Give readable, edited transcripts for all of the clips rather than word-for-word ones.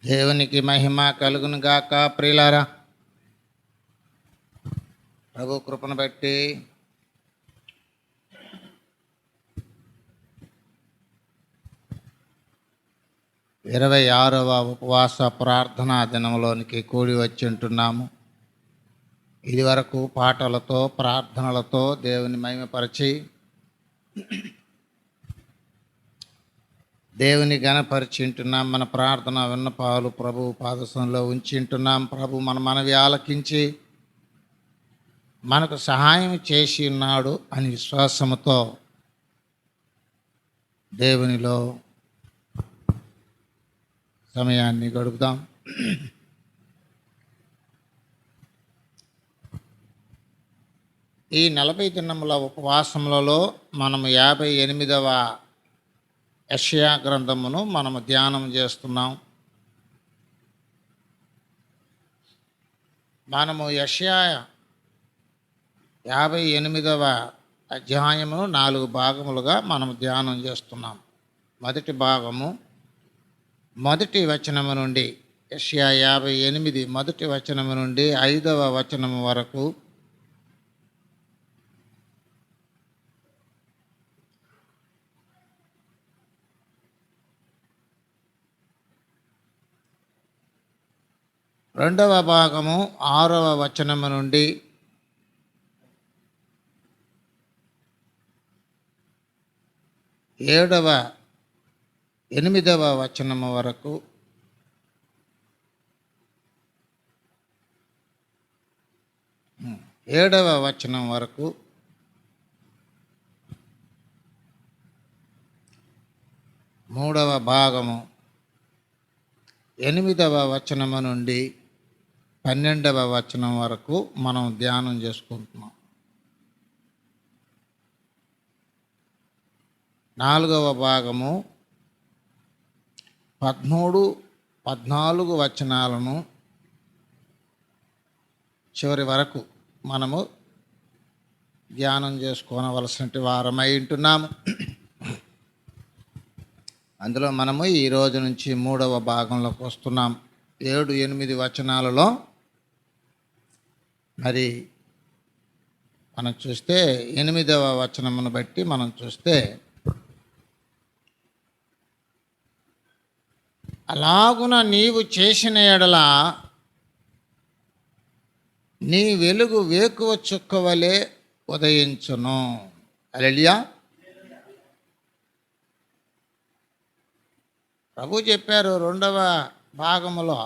దేవునికి మహిమ కలుగును గాక. ప్రియులారా, ప్రభు కృపను బట్టి ఇరవై 26వ ఉపవాస ప్రార్థనా దినంలోనికి కూడి వచ్చి ఉంటున్నాము. ఇది వరకు పాటలతో ప్రార్థనలతో దేవుని మహిమపరిచి దేవుని గణపరిచింటున్నాం. మన ప్రార్థన విన్నపాలు ప్రభు పాదసంలో ఉంచింటున్నాం. ప్రభు మన మనవి ఆలకించి మనకు సహాయం చేసి ఉన్నాడు అని విశ్వాసముతో దేవునిలో సమయాన్ని గడుపుదాం. ఈ 40 దినముల ఉపవాసములలో మనము 58వ యెషయా గ్రంథమును మనము ధ్యానం చేస్తున్నాం. మనము యెషయా 58వ అధ్యాయమును 4 భాగములుగా మనము ధ్యానం చేస్తున్నాం. మొదటి భాగము మొదటి వచనము నుండి, యెషయా 58 మొదటి వచనము నుండి 5వ వచనము వరకు రెండవ భాగము 6వ వచనము నుండి 8వ వచనము వరకు, 7వ వచనం వరకు, 3వ భాగము 8వ వచనము నుండి 12వ వచనం వరకు మనం ధ్యానం చేసుకుంటున్నాం. 4వ భాగము 13, 14 వచనాలను చివరి వరకు మనము ధ్యానం చేసుకోవలసిన వారమై ఉంటున్నాము. అందులో మనము ఈ రోజు నుంచి 3వ భాగంలోకి వస్తున్నాం. 7, 8 వచనాలలో మరి మనం చూస్తే 8వ వచనమును బట్టి మనం చూస్తే, అలాగున నీవు చేసిన ఎడల నీ వెలుగు వేకువ చుక్కవలే ఉదయించును. హల్లెలూయా. ప్రభు చెప్పారు 2వ భాగములో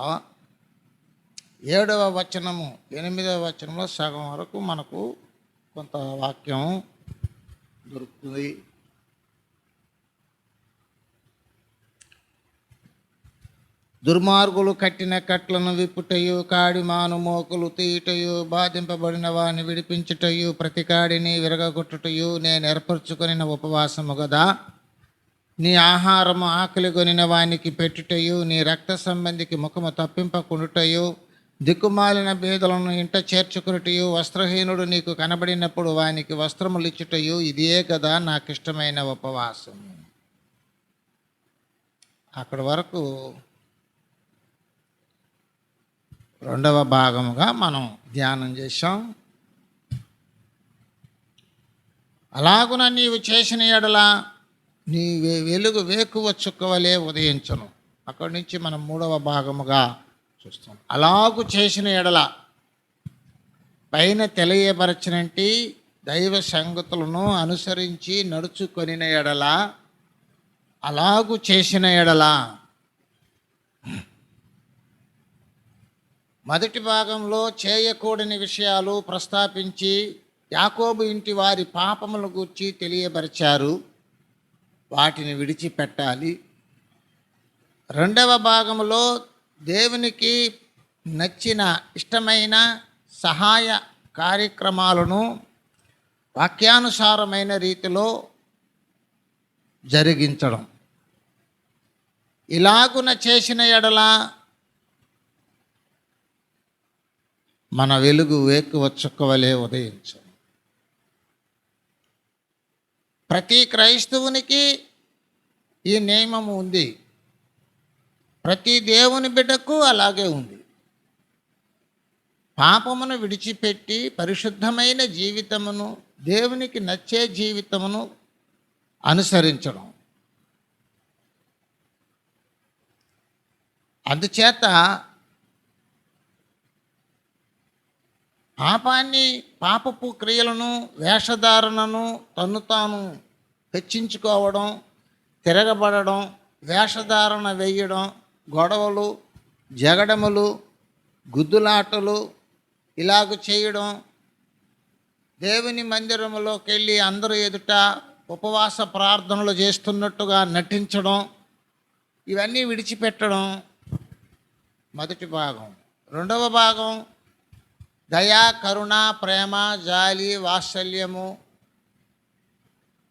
7వ వచనము 8వ వచనంలో సగం వరకు మనకు కొంత వాక్యం దొరుకుతుంది. దుర్మార్గులు కట్టిన కట్లను విప్పుటయు, కాడి మాను మోకులు తీయటయు, బాధింపబడిన వారిని విడిపించుటయు, ప్రతి కాడిని విరగగొట్టుటయు నేను ఏర్పరచుకొనిన ఉపవాసము గదా. నీ ఆహారము ఆకలి కొనిన వానికి పెట్టుటయు, నీ రక్త సంబంధికి ముఖము తప్పింపకుండుటయు, దిక్కుమాలిన బీదలను ఇంట చేర్చుకునుటయు, వస్త్రహీనుడు నీకు కనబడినప్పుడు వానికి వస్త్రములు ఇచ్చుటయు, ఇదే కదా నాకు ఇష్టమైన ఉపవాసం. అక్కడి వరకు 2వ భాగముగా మనం ధ్యానం చేశాం. అలాగున నీవు చేసిన ఎడల నీ వెలుగు వేకువ చుక్కవలే ఉదయించును. అక్కడి నుంచి మనం 3వ భాగముగా చూస్తాం. అలాగు చేసిన ఎడల పైన తెలియపరచినట్టి దైవ సంగతులను అనుసరించి నడుచుకొనిన ఎడల, అలాగు చేసిన ఎడల, మొదటి భాగంలో చేయకూడని విషయాలు ప్రస్తాపించి యాకోబు ఇంటి వారి పాపముల గురించి తెలియపరిచారు. వాటిని విడిచిపెట్టాలి. 2వ భాగంలో దేవునికి నచ్చిన ఇష్టమైన సహాయ కార్యక్రమాలను వాక్యానుసారమైన రీతిలో జరిగించడం. ఇలాగున చేసిన ఎడల మన వెలుగు వేకువ చుక్కవలే ఉదయించు. ప్రతి క్రైస్తవునికి ఈ నియమము ఉంది. ప్రతి దేవుని బిడ్డకు అలాగే ఉంది. పాపమును విడిచిపెట్టి పరిశుద్ధమైన జీవితమును, దేవునికి నచ్చే జీవితమును అనుసరించడం. అందుచేత పాపపు క్రియలను, వేషధారణను తన్ను తాను హెచ్చించుకోవడం, తిరగబడడం, వేషధారణ వేయడం, గొడవలు, జగడములు, గుద్దులాటలు ఇలాగ చేయడం, దేవుని మందిరంలోకి వెళ్ళి అందరూ ఎదుట ఉపవాస ప్రార్థనలు చేస్తున్నట్టుగా నటించడం, ఇవన్నీ విడిచిపెట్టడం మొదటి భాగం. రెండవ భాగం దయా, కరుణ, ప్రేమ, జాలి, వాత్సల్యము,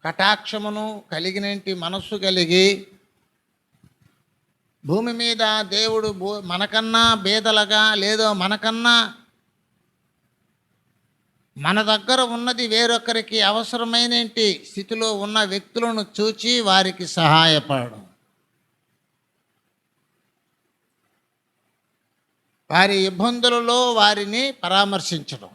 కటాక్షమును కలిగినటి మనస్సు కలిగి భూమి మీద దేవుడు మనకన్నా బేదలుగా, లేదో మనకన్నా మన దగ్గర ఉన్నది వేరొకరికి అవసరమైన స్థితిలో ఉన్న వ్యక్తులను చూచి వారికి సహాయపడడం, వారి ఇబ్బందులలో వారిని పరామర్శించడం,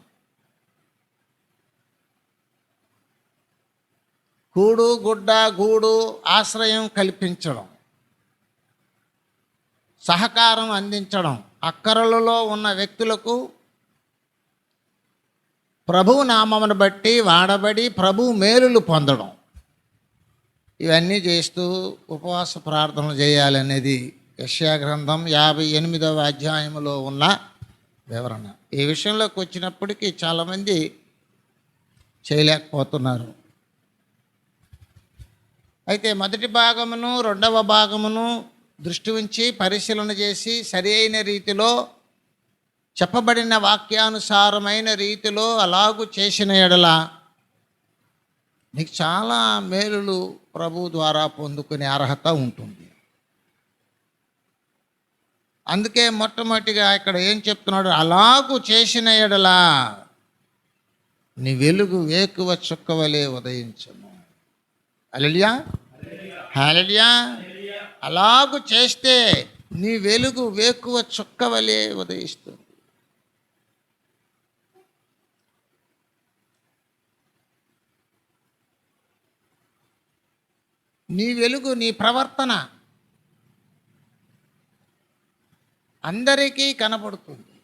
కూడు గుడ్డ గూడు ఆశ్రయం కల్పించడం, సహకారం అందించడం, అక్కరలలో ఉన్న వ్యక్తులకు ప్రభువు నామమును బట్టి వాడబడి ప్రభు మేలులు పొందడం, ఇవన్నీ చేస్తూ ఉపవాస ప్రార్థనలు చేయాలనేది యెషయా గ్రంథం 58వ అధ్యాయంలో ఉన్న వివరణ. ఈ విషయంలోకి వచ్చినప్పటికీ చాలామంది చేయలేకపోతున్నారు. అయితే మొదటి భాగమును, రెండవ భాగమును దృష్టి ఉంచి పరిశీలన చేసి సరి అయిన రీతిలో చెప్పబడిన వాక్యానుసారమైన రీతిలో అలాగూ చేసిన ఎడల నీకు చాలా మేలులు ప్రభు ద్వారా పొందుకునే అర్హత ఉంటుంది. అందుకే మొట్టమొదటిగా ఇక్కడ ఏం చెప్తున్నాడు? అలాగూ చేసిన ఎడల నీ వెలుగు వేకువ చుక్కవలే ఉదయించును. హల్లెలూయా, హల్లెలూయా. అలాగూ చేస్తే నీ వెలుగు వేకువ చుక్కవలే ఉదయిస్తుంది. నీ వెలుగు, నీ ప్రవర్తన అందరికీ కనబడుతుంది.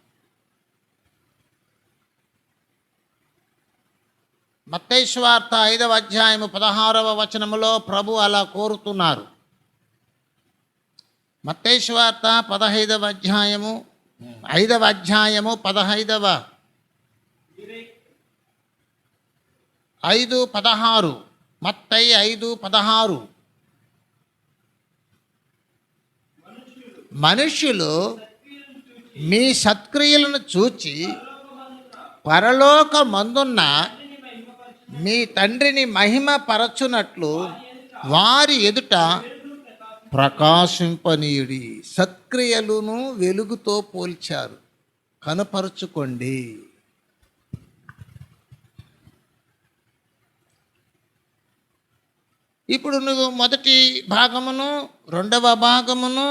మత్తయి సువార్త 5వ అధ్యాయము 16వ వచనములో ప్రభు అలా కోరుతున్నారు. మత్తయి సువార్త 5వ అధ్యాయము 5:16 మత్తయి 5:16 మనుష్యులు మీ సత్క్రియలను చూచి పరలోకమందున్న మీ తండ్రిని మహిమపరచునట్లు వారి ఎదుట ప్రకాశింపనీయుడి. సత్క్రియలను వెలుగుతో పోల్చారు. కనపరుచుకోండి. ఇప్పుడు నువ్వు మొదటి భాగమును, రెండవ భాగమును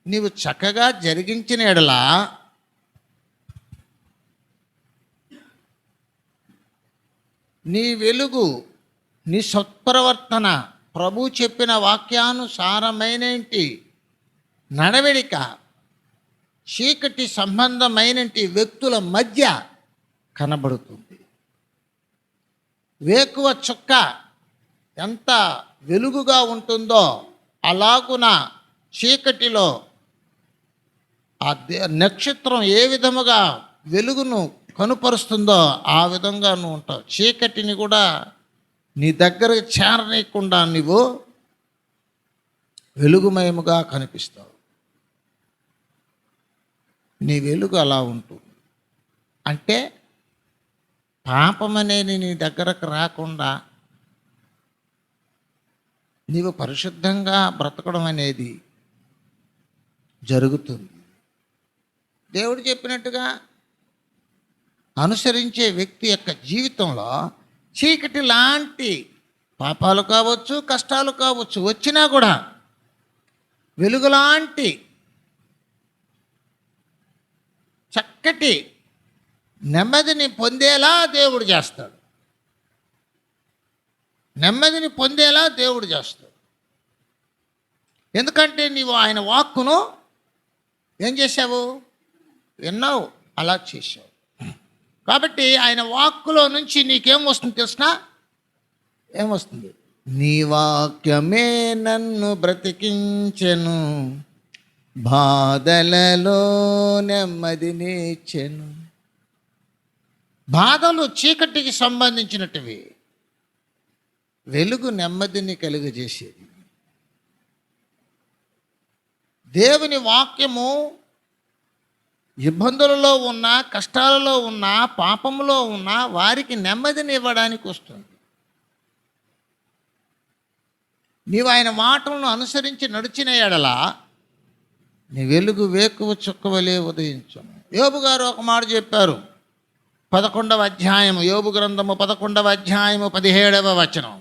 నీవు చక్కగా జరిగించిన ఎడల నీ వెలుగు, నీ సత్ప్రవర్తన, ప్రభు చెప్పిన వాక్యానుసారమైన నడవడిక చీకటి సంబంధమైన వ్యక్తుల మధ్య కనబడుతుంది. వేకువ చుక్క ఎంత వెలుగుగా ఉంటుందో అలాగున చీకటిలో ఆ నక్షత్రం ఏ విధముగా వెలుగును కనుపరుస్తుందో ఆ విధంగా నువ్వు ఉంటావు. చీకటిని కూడా నీ దగ్గరకు చేరనీయకుండా నువ్వు వెలుగుమయముగా కనిపిస్తావు. నీ వెలుగు అలా ఉంటుంది. అంటే పాపం అనేది నీ దగ్గరకు రాకుండా నీవు పరిశుద్ధంగా బ్రతకడం అనేది జరుగుతుంది. దేవుడు చెప్పినట్టుగా అనుసరించే వ్యక్తి యొక్క జీవితంలో చీకటి లాంటి పాపాలు కావచ్చు, కష్టాలు కావచ్చు వచ్చినా కూడా వెలుగులాంటి చక్కటి నెమ్మదిని పొందేలా దేవుడు చేస్తాడు. నెమ్మదిని పొందేలా దేవుడు చేస్తాడు. ఎందుకంటే నీవు ఆయన వాక్కును ఏం చేశావు? విన్నావు, అలా చేశావు. కాబట్టి ఆయన వాక్కులో నుంచి నీకేం వస్తుంది తెలిసిన? ఏమొస్తుంది? నీ వాక్యమే నన్ను బ్రతికించెను, బాధలలో నెమ్మదినిచ్చెను. బాధలు చీకటికి సంబంధించినటివి, వెలుగు నెమ్మదిని కలుగజేసేది. దేవుని వాక్యము ఇబ్బందులలో ఉన్న, కష్టాలలో ఉన్న, పాపములో ఉన్న వారికి నెమ్మదిని ఇవ్వడానికి వస్తుంది. నీవు ఆయన మాటలను అనుసరించి నడిచిన ఎడల నీ వెలుగు వేకువ చుక్కవలే ఉదయించును. యోబు గారు ఒక మాట చెప్పారు, 11వ అధ్యాయము, యోబు గ్రంథము 11వ అధ్యాయము 17వ వచనం.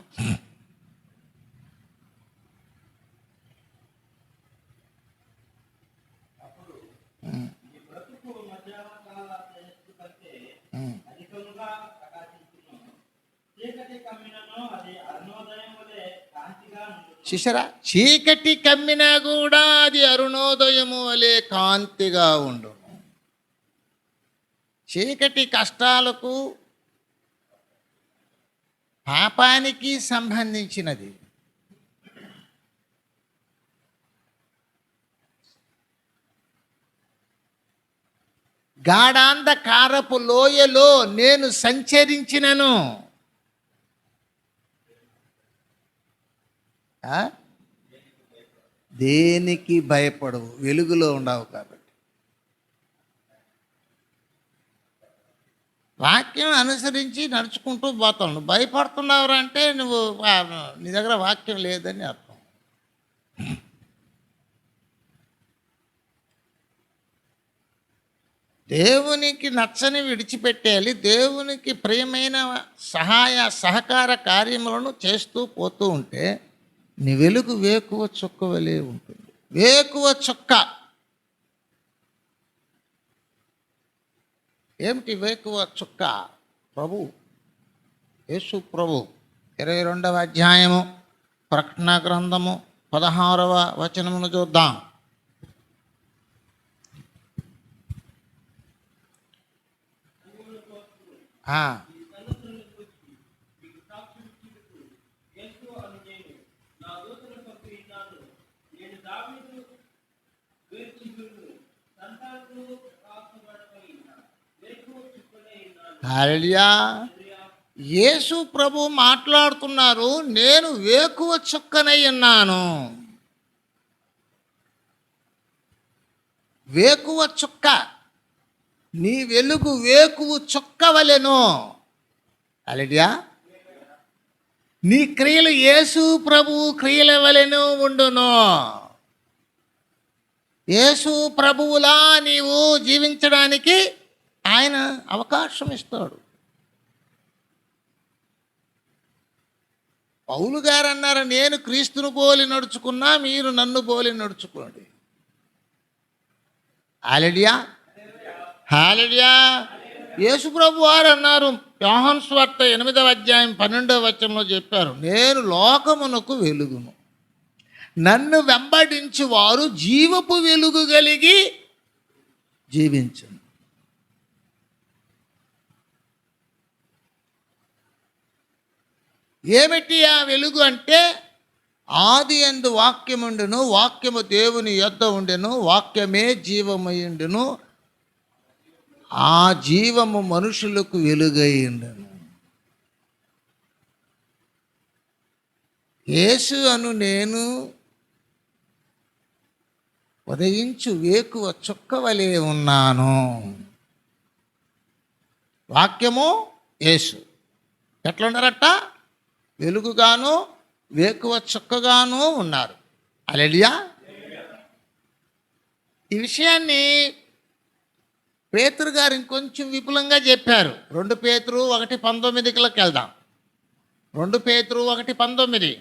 చూసారా? చీకటి కమ్మినా కూడా అది అరుణోదయము వలె కాంతిగా ఉండు. చీకటి కష్టాలకు, పాపానికి సంబంధించినది. గాఢాంధకారపు లోయలో నేను సంచరించినను. దేనికి భయపడవు, వెలుగులో ఉండవు కాబట్టి. వాక్యం అనుసరించి నడుచుకుంటూ పోతావు. నువ్వు భయపడుతున్నావు అంటే నువ్వు నీ దగ్గర వాక్యం లేదని అర్థం. దేవునికి నచ్చని విడిచిపెట్టేయాలి. దేవునికి ప్రియమైన సహకార కార్యములను చేస్తూ పోతూ ఉంటే నీ వెలుగు వేకువ చుక్క వలె ఉంటుంది. వేకువ చుక్క ఏమిటి? వేకువ చుక్క ప్రభు, యేసు ప్రభు. 22వ అధ్యాయము ప్రకటన గ్రంథము 16వ వచనమును చూద్దాం. హల్లెలూయా. యేసు ప్రభు మాట్లాడుతున్నారు, నేను వేకువ చుక్కనై ఉన్నాను. వేకువ చుక్క, నీ వెలుగు వేకువ చుక్క వలెను. హల్లెలూయా. నీ క్రియలు యేసు ప్రభు క్రియల వలెను ఉండును. యేసు ప్రభువులా నీవు జీవించడానికి ఆయన అవకాశం ఇస్తాడు. పౌలు గారు అన్నారు, నేను క్రీస్తును పోలి నడుచుకున్నా మీరు నన్ను పోలి నడుచుకోండి. హల్లెలూయా, హల్లెలూయా. యేసు ప్రభు వారు అన్నారు, యోహాను సువార్త 8వ అధ్యాయం 12వ వచనంలో చెప్పారు, నేను లోకమునకు వెలుగును, నన్ను వెంబడించి వారు జీవపు వెలుగు కలిగి జీవించను. ఏమిటి ఆ వెలుగు అంటే, ఆది యందు వాక్యముండును, వాక్యము దేవుని యొద్ద ఉండెను, వాక్యమే జీవమయుండును, ఆ జీవము మనుషులకు వెలుగై ఉండెను. యేసు అను నేను ఉదయించు వేకువ చుక్క వలె ఉన్నాను. వాక్యము యేసు ఎట్లున్నారట? వెలుగుగాను వేకువ చుక్కగాను ఉన్నారు. హల్లెలూయా. ఈ విషయాన్ని పేతురు గారు ఇంకొంచెం విపులంగా చెప్పారు. 2 పేతురు 1:19కి వెళ్దాం. 2 పేతురు 1:19.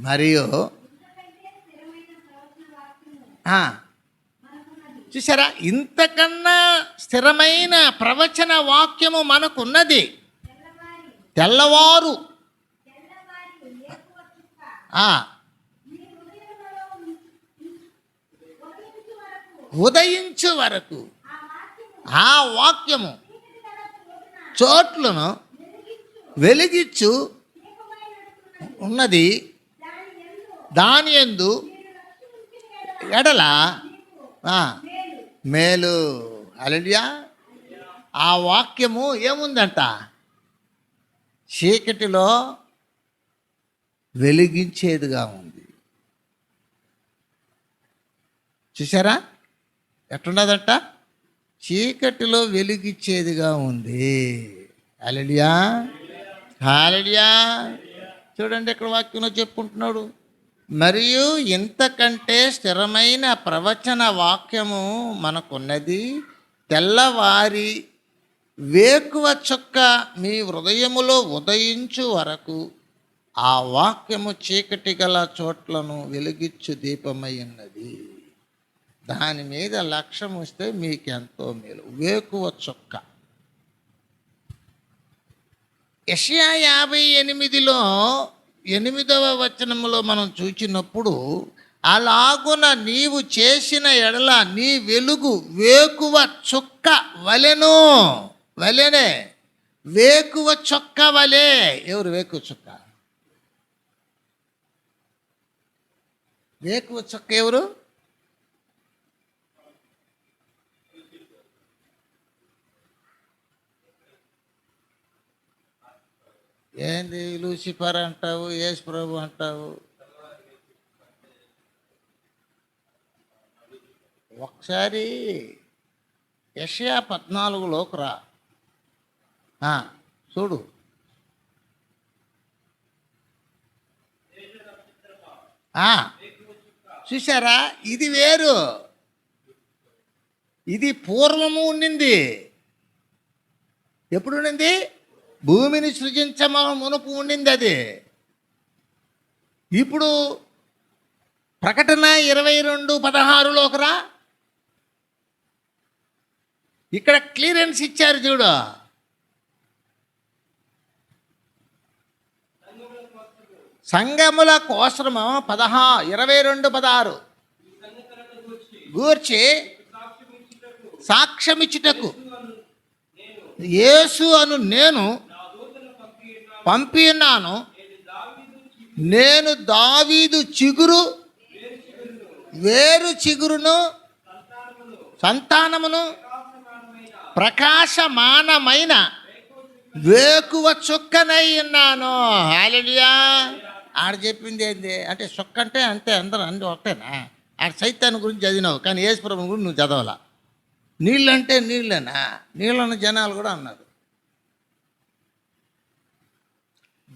మరియు చూసారా, ఇంతకన్నా స్థిరమైన ప్రవచన వాక్యము మనకున్నది. తెల్లవారు ఉదయించు వరకు ఆ వాక్యము చోట్లను వెలిగిచ్చు ఉన్నది. దాని యందు ఎడల మేలు. హల్లెలూయా. ఆ వాక్యము ఏముందంట? చీకటిలో వెలిగించేదిగా ఉంది. చూసారా ఎట్లున్నదంట? చీకటిలో వెలిగించేదిగా ఉంది. హల్లెలూయా, హల్లెలూయా. చూడండి ఇక్కడ వాక్యంలో చెప్పుకుంటున్నాడు, మరియు ఇంతకంటే స్థిరమైన ప్రవచన వాక్యము మనకున్నది. తెల్లవారి వేకువ చుక్క మీ హృదయములో ఉదయించు వరకు ఆ వాక్యము చీకటి గల చోట్లను వెలిగించు దీపమై ఉన్నది. దాని మీద లక్ష్యం వస్తే మీకెంతో మేలు. వేకువ చుక్క. యెషయా 58లో 8వ వచనములో మనం చూచినప్పుడు, అలాగున నీవు చేసిన ఎడల నీ వెలుగు వేకువ చుక్క వలెను. వలెనే, వేకువ చుక్క వలె. ఎవరు వేకువ చుక్క? వేకువ చుక్క ఎవరు? ఏంది లూసిఫర్ అంటావు, యేసు ప్రభు అంటావు? ఒకసారి యెషయా 14లోకి రా, చూడు. చూసారా, ఇది వేరు. ఇది పూర్వము ఉండింది. ఎప్పుడు ఉండింది? భూమిని సృజించమ మునుపు ఉండింది అది. ఇప్పుడు ప్రకటన 22:16లోకి రా. ఇక్కడ క్లియరెన్స్ ఇచ్చారు చూడు. సంఘముల కోసము 22:16 గూర్చి సాక్ష్యమిచ్చుటకు యేసు అను నేను పంపి ఉన్నాను. నేను దావీదు చిగురు, వేరు చిగురును, సంతానమును, ప్రకాశమానమైన వేకువ చుక్కనై ఉన్నాను. హల్లెలూయా. ఆడ చెప్పింది ఏంది అంటే, చుక్క అంటే అంతే, అందరూ అన్నీ ఒకటేనా? ఆడ సైతాన్ని గురించి చదివినావు, కానీ యేసు ప్రభువుని గురించి నువ్వు చదవాలా. నీళ్ళంటే నీళ్ళేనా? నీళ్ళను జనాలు కూడా అన్నారు.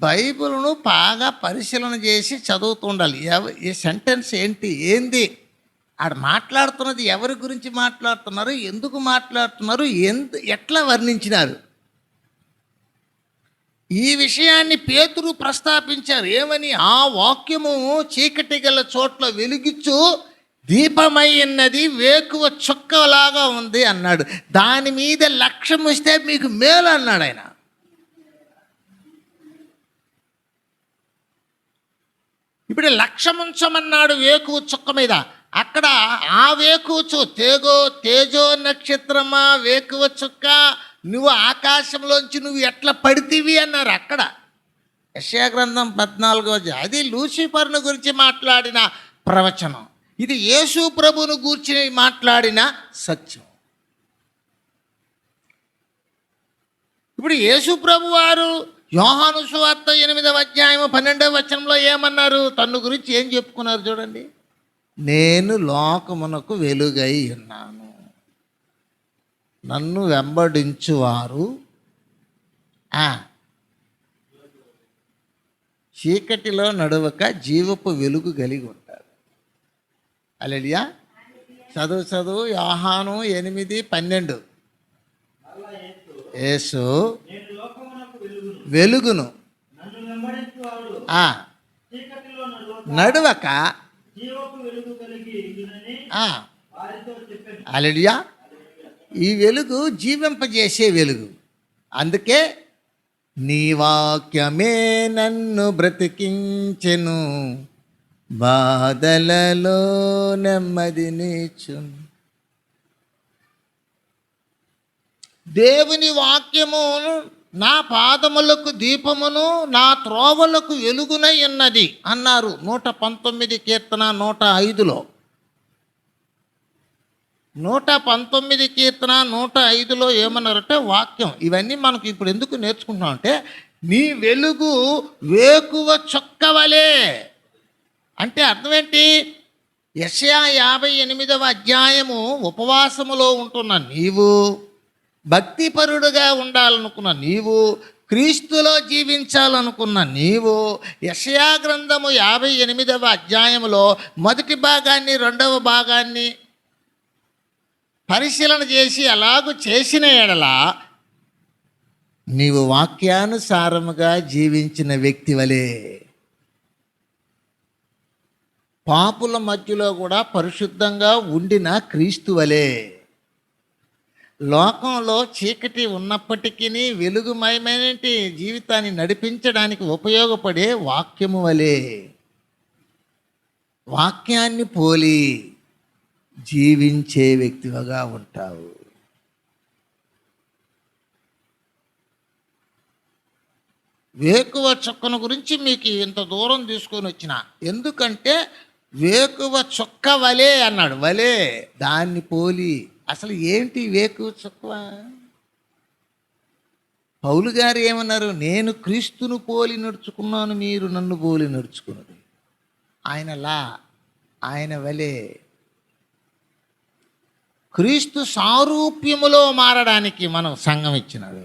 బైబిల్ను బాగా పరిశీలన చేసి చదువుతూ ఉండాలి. ఈ సెంటెన్స్ ఏంది, ఆడ మాట్లాడుతున్నది ఎవరి గురించి మాట్లాడుతున్నారు, ఎందుకు మాట్లాడుతున్నారు, ఎట్లా వర్ణించినారు. ఈ విషయాన్ని పేతురు ప్రస్తాపించారు. ఏమని? ఆ వాక్యము చీకటి గల చోట్ల వెలిగించు దీపమై ఉన్నది, వేకువ చుక్కలాగా ఉంది అన్నాడు. దాని మీద లక్ష్యం వస్తే మీకు మేలు అన్నాడు ఆయన. ఇప్పుడు లక్ష్యం ఉంచమన్నాడు వేకువ చుక్క మీద. అక్కడ ఆ వేకువ తేజో నక్షత్రమా, వేకువ చుక్క, నువ్వు ఆకాశంలోంచి నువ్వు ఎట్లా పడితివి అన్నారు అక్కడ. యెషయా గ్రంథం 14 అది లూసిఫర్ను గురించి మాట్లాడిన ప్రవచనం. ఇది యేసు ప్రభువును గూర్చి మాట్లాడిన సత్యం. ఇప్పుడు యేసు ప్రభు వారు యోహాను సువార్త 8:12 ఏమన్నారు? తన్ను గురించి ఏం చెప్పుకున్నారు చూడండి. నేను లోకమునకు వెలుగై ఉన్నాను, నన్ను వెంబడించువారు చీకటిలో నడవక జీవపు వెలుగు కలిగి ఉంటారు. హల్లెలూయా. చదువు యోహాను 8:12. యేసు వెలుగును నడువక హల్లెలూయా. ఈ వెలుగు జీవింపజేసే వెలుగు. అందుకే నీ వాక్యమే నన్ను బ్రతికించెను, బాధలలో నెమ్మదినిచ్చును. దేవుని వాక్యమును నా పాదములకు దీపమును, నా త్రోవలకు వెలుగునై ఉన్నది అన్నారు 119 కీర్తన 105లో. 119 కీర్తన 105లో ఏమన్నారంటే వాక్యం. ఇవన్నీ మనకు ఇప్పుడు ఎందుకు నేర్చుకుంటున్నాం అంటే, నీ వెలుగు వేకువ చొక్కవలే అంటే అర్థం ఏంటి? యెషయా 58వ అధ్యాయము ఉపవాసములో ఉంటున్న నీవు, భక్తిపరుడుగా ఉండాలనుకున్న నీవు, క్రీస్తులో జీవించాలనుకున్న నీవు, యెషయా గ్రంథము 58వ అధ్యాయములో మొదటి భాగాన్ని 2వ భాగాన్ని పరిశీలన చేసి అలాగూ చేసిన ఎడల నీవు వాక్యానుసారముగా జీవించిన వ్యక్తి వలె, పాపుల మధ్యలో కూడా పరిశుద్ధంగా ఉండిన క్రీస్తు వలె, లోకంలో చీకటి ఉన్నప్పటికీ వెలుగుమయమైన జీవితాన్ని నడిపించడానికి ఉపయోగపడే వాక్యము వలె, వాక్యాన్ని పోలి జీవించే వ్యక్తిగా ఉంటావు. వేకువ చుక్కను గురించి మీకు ఇంత దూరం తీసుకొని వచ్చిన ఎందుకంటే వేకువ చుక్క వలే అన్నాడు. వలే, దాన్ని పోలి. అసలు ఏంటి వేకువ చుక్క? పౌలు గారు ఏమన్నారు? నేను క్రీస్తును పోలి నడుచుకున్నాను, మీరు నన్ను పోలి నడుచుకున్నది. ఆయనలా, ఆయన వలే క్రీస్తు సారూప్యములో మారడానికి మనం సంఘం ఇచ్చినాడు.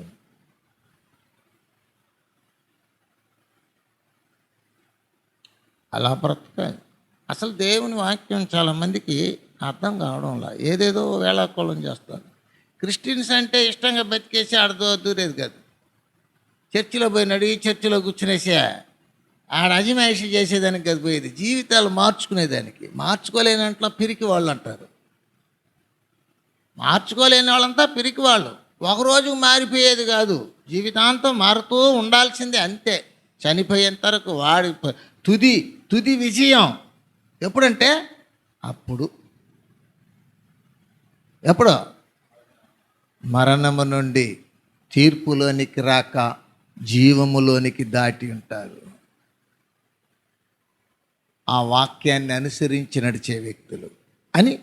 అలా బ్రతకాలి. అసలు దేవుని వాక్యం చాలామందికి అర్థం కావడంలా, ఏదేదో వేళాకోళం చేస్తారు. క్రిస్టియన్స్ అంటే ఇష్టంగా బతికేసి ఆడదో దూరేది కాదు. చర్చిలో పోయినాడు, ఈ చర్చిలో కూర్చునేసే ఆడ అజమాయిషి చేసేదానికి కాదు పోయేది, జీవితాలు మార్చుకునేదానికి. మార్చుకోలేనంట్లా పిరికి వాళ్ళు అంటారు. మార్చుకోలేని వాళ్ళంతా పిరికి వాళ్ళు. ఒకరోజు మారిపోయేది కాదు, జీవితాంతం మారుతూ ఉండాల్సిందే అంతే. చనిపోయేంత వరకు వాడి తుది విజయం ఎప్పుడంటే అప్పుడు. ఎప్పుడు? మరణము నుండి తీర్పులోనికి రాక జీవములోనికి దాటి ఉంటారు. ఆ వాక్యాన్ని అనుసరించి నడిచే వ్యక్తులు అని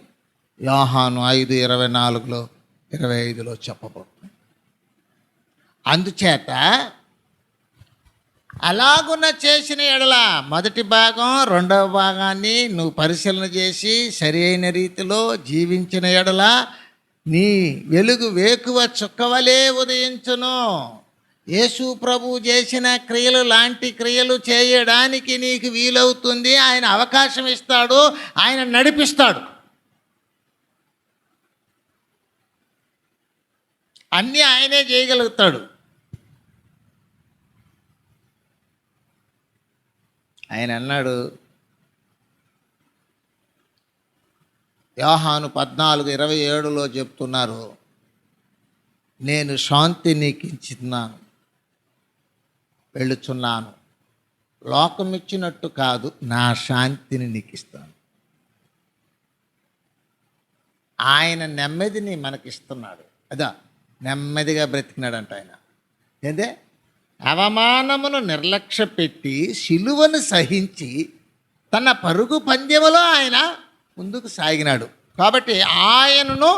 యోహాను 5:24లో 25లో చెప్పబడుతుంది. అందుచేత అలాగున్న చేసిన ఎడల మొదటి భాగం 2వ భాగాన్ని నువ్వు పరిశీలన చేసి సరి అయిన రీతిలో జీవించిన ఎడల నీ వెలుగు వేకువ చుక్కవలే ఉదయించును. యేసు ప్రభు చేసిన క్రియలు లాంటి క్రియలు చేయడానికి నీకు వీలవుతుంది. ఆయన అవకాశం ఇస్తాడు, ఆయన నడిపిస్తాడు. అన్నీ ఆయనే చేయగలుగుతాడు. ఆయన అన్నాడు, యోహాను 14:27లో చెప్తున్నారు, నేను శాంతి నీకు ఇచ్చిన్నాను, వెళ్ళుచున్నాను, లోకం ఇచ్చినట్టు కాదు, నా శాంతిని నీకు ఇస్తాను. ఆయన నెమ్మదిని మనకిస్తున్నాడు. అదా నెమ్మదిగా బ్రతికినాడంట ఆయన. ఏందే? అవమానమును నిర్లక్ష్య పెట్టి శిలువను సహించి తన పరుగు పందెములో ఆయన ముందుకు సాగినాడు. కాబట్టి ఆయనను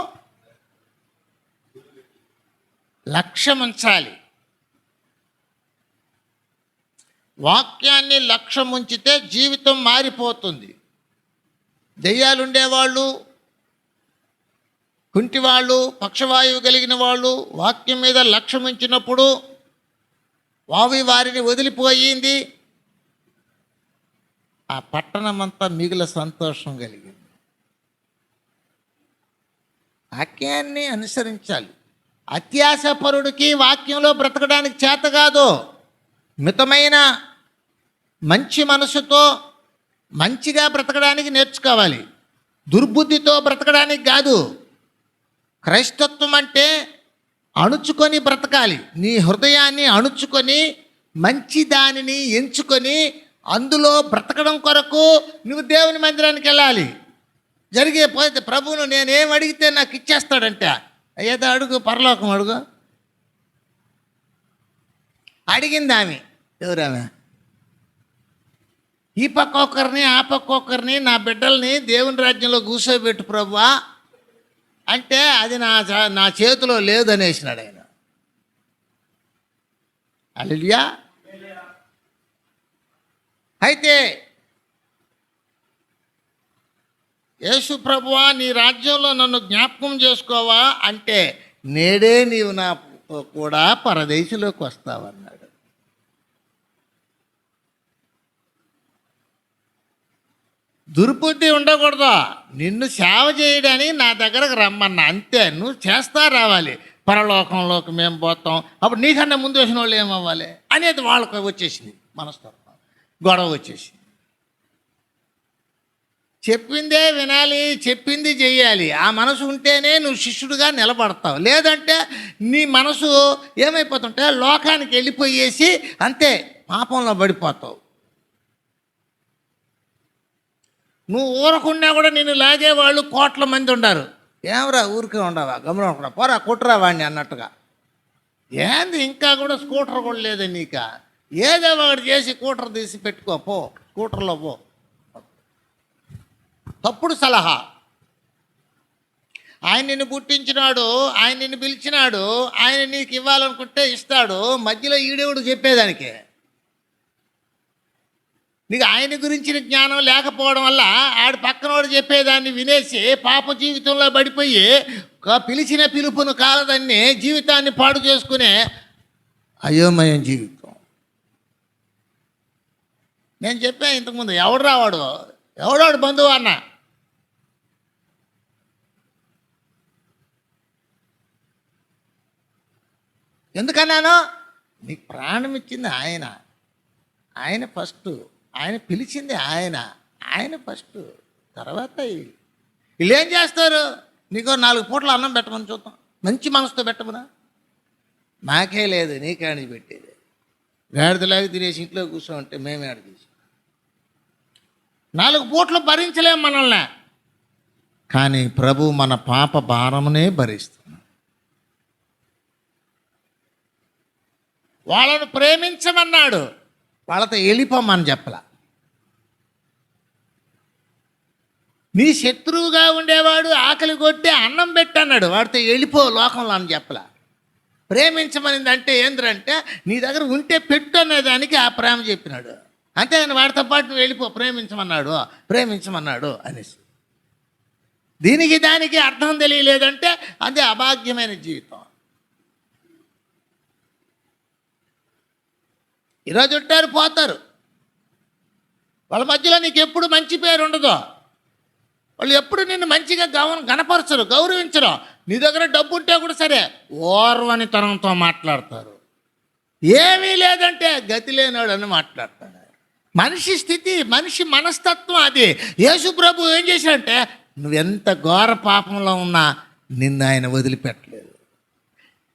లక్ష్యముంచాలి. వాక్యాన్ని లక్ష్యముంచితే జీవితం మారిపోతుంది. దెయ్యాలుండేవాళ్ళు, కుంటివాళ్ళు, పక్షవాయువు కలిగిన వాళ్ళు వాక్యం మీద లక్ష్యం ఉంచినప్పుడు వారిని వదిలిపోయింది. ఆ పట్టణమంతా మిగుల సంతోషం కలిగింది. వాక్యాన్ని అనుసరించాలి. అత్యాశపరుడికి వాక్యంలో బ్రతకడానికి చేత కాదు. మితమైన మంచి మనసుతో మంచిగా బ్రతకడానికి నేర్చుకోవాలి. దుర్బుద్ధితో బ్రతకడానికి కాదు. క్రైస్తత్వం అంటే అణుచుకొని బ్రతకాలి. నీ హృదయాన్ని అణుచుకొని మంచి దానిని ఎంచుకొని అందులో బ్రతకడం కొరకు నువ్వు దేవుని మందిరానికి వెళ్ళాలి. జరిగే పోతే ప్రభువును నేనేం అడిగితే నాకు ఇచ్చేస్తాడంటే, ఏదో అడుగు, పరలోకం అడుగు. అడిగింది ఆమె, ఎవరామె? ఈ పక్క ఒకరిని ఆ పక్క ఒకరిని, నా బిడ్డల్ని దేవుని రాజ్యంలో కూర్చోబెట్టు ప్రభువా అంటే, అది నా చేతిలో లేదనేసినాడు ఆయన. హల్లెలూయా. అయితే యేసు ప్రభువా నీ రాజ్యంలో నన్ను జ్ఞాపకం చేసుకోవా అంటే, నేడే నీవు నాతో కూడా పరదేశంలోకి వస్తావన్నాడు. దుర్బుద్ధి ఉండకూడదు. నిన్ను సేవ చేయడానికి నా దగ్గరకు రమ్మన్నా, అంతే. నువ్వు చేస్తా రావాలి. పరలోకంలోకి మేము పోతాం, అప్పుడు నీకన్నా ముందు వచ్చిన వాళ్ళు ఏమవ్వాలి అనేది వాళ్ళకి వచ్చేసింది. మనస్తత్వం, గొడవ వచ్చేసింది. చెప్పిందే వినాలి, చెప్పింది చెయ్యాలి. ఆ మనసు ఉంటేనే నువ్వు శిష్యుడిగా నిలబడతావు. లేదంటే నీ మనసు ఏమైపోతుంటే లోకానికి వెళ్ళిపోయేసి అంతే పాపంలో పడిపోతావు. నువ్వు ఊరకున్నా కూడా నిన్ను లాగేవాళ్ళు కోట్ల మంది ఉండారు. ఏమరా ఊరికే ఉండవా, గమనం కూడా పోరా కుట్రా వాడిని అన్నట్టుగా. ఏంది ఇంకా కూడా స్కూటర్ కూడా లేదా నీక? ఏదో ఒకటి చేసి స్కూటర్ తీసి పెట్టుకో, పో స్కూటర్లో పో. తప్పుడు సలహా. ఆయన నిన్ను పుట్టించినాడు, ఆయన నిన్ను పిలిచినాడు, ఆయన నీకు ఇవ్వాలనుకుంటే ఇస్తాడు. మధ్యలో ఈడేవుడు చెప్పేదానికి నీకు ఆయన గురించిన జ్ఞానం లేకపోవడం వల్ల ఆడు పక్కనోడు చెప్పేదాన్ని వినేసి పాప జీవితంలో పడిపోయి పిలిచిన పిలుపును కాలదాన్ని జీవితాన్ని పాడు చేసుకునే అయోమయం జీవితం. నేను చెప్పాను ఇంతకుముందు, ఎవడాడు బంధువు అన్న. ఎందుకన్నాను? నీకు ప్రాణం ఇచ్చింది ఆయన, ఆయన ఫస్ట్. ఆయన పిలిచింది ఆయన ఫస్ట్. తర్వాత వీళ్ళు ఏం చేస్తారు? నీకు 4 పూటలు అన్నం పెట్టమని చూద్దాం, మంచి మనసుతో పెట్టమనా? నాకే లేదు, నీకేడికి పెట్టేది. గాడిదలాగా తినేసి ఇంట్లో కూర్చోమంటే మేమే ఆడ తీసి 4 పూటలు భరించలేం మనల్ని. కానీ ప్రభు మన పాప భారమునే భరిస్తున్నాడు. వాళ్ళను ప్రేమించమన్నాడు, వాళ్ళతో వెళ్ళిపోమని చెప్పలా. నీ శత్రువుగా ఉండేవాడు ఆకలి కొట్టి అన్నం పెట్టన్నాడు, వాడితో వెళ్ళిపో లోకంలో అని చెప్పలా. ప్రేమించమనింది అంటే ఏంటంటే నీ దగ్గర ఉంటే పెట్టు అనేదానికి ఆ ప్రేమ చెప్పినాడు. అంతేగాని వాడితో పాటు నువ్వు వెళ్ళిపో, ప్రేమించమన్నాడు అనేసి. దీనికి దానికి అర్థం తెలియలేదంటే అదే అభాగ్యమైన జీవితం. ఈరోజు ఉంటారు, పోతారు. వాళ్ళ మధ్యలో నీకు ఎప్పుడు మంచి పేరు ఉండదు. వాళ్ళు ఎప్పుడు నిన్ను మంచిగా గణపరచరు, గౌరవించరు. నీ దగ్గర డబ్బు ఉంటే కూడా సరే ఓర్వని తనంతో మాట్లాడతారు. ఏమీ లేదంటే గతి లేనాడు అని మాట్లాడతాడు. మనిషి స్థితి, మనిషి మనస్తత్వం అది. యేసు ప్రభు ఏం చేశాడంటే నువ్వెంత ఘోర పాపంలో ఉన్నా నిన్ను ఆయన వదిలిపెట్టలేదు.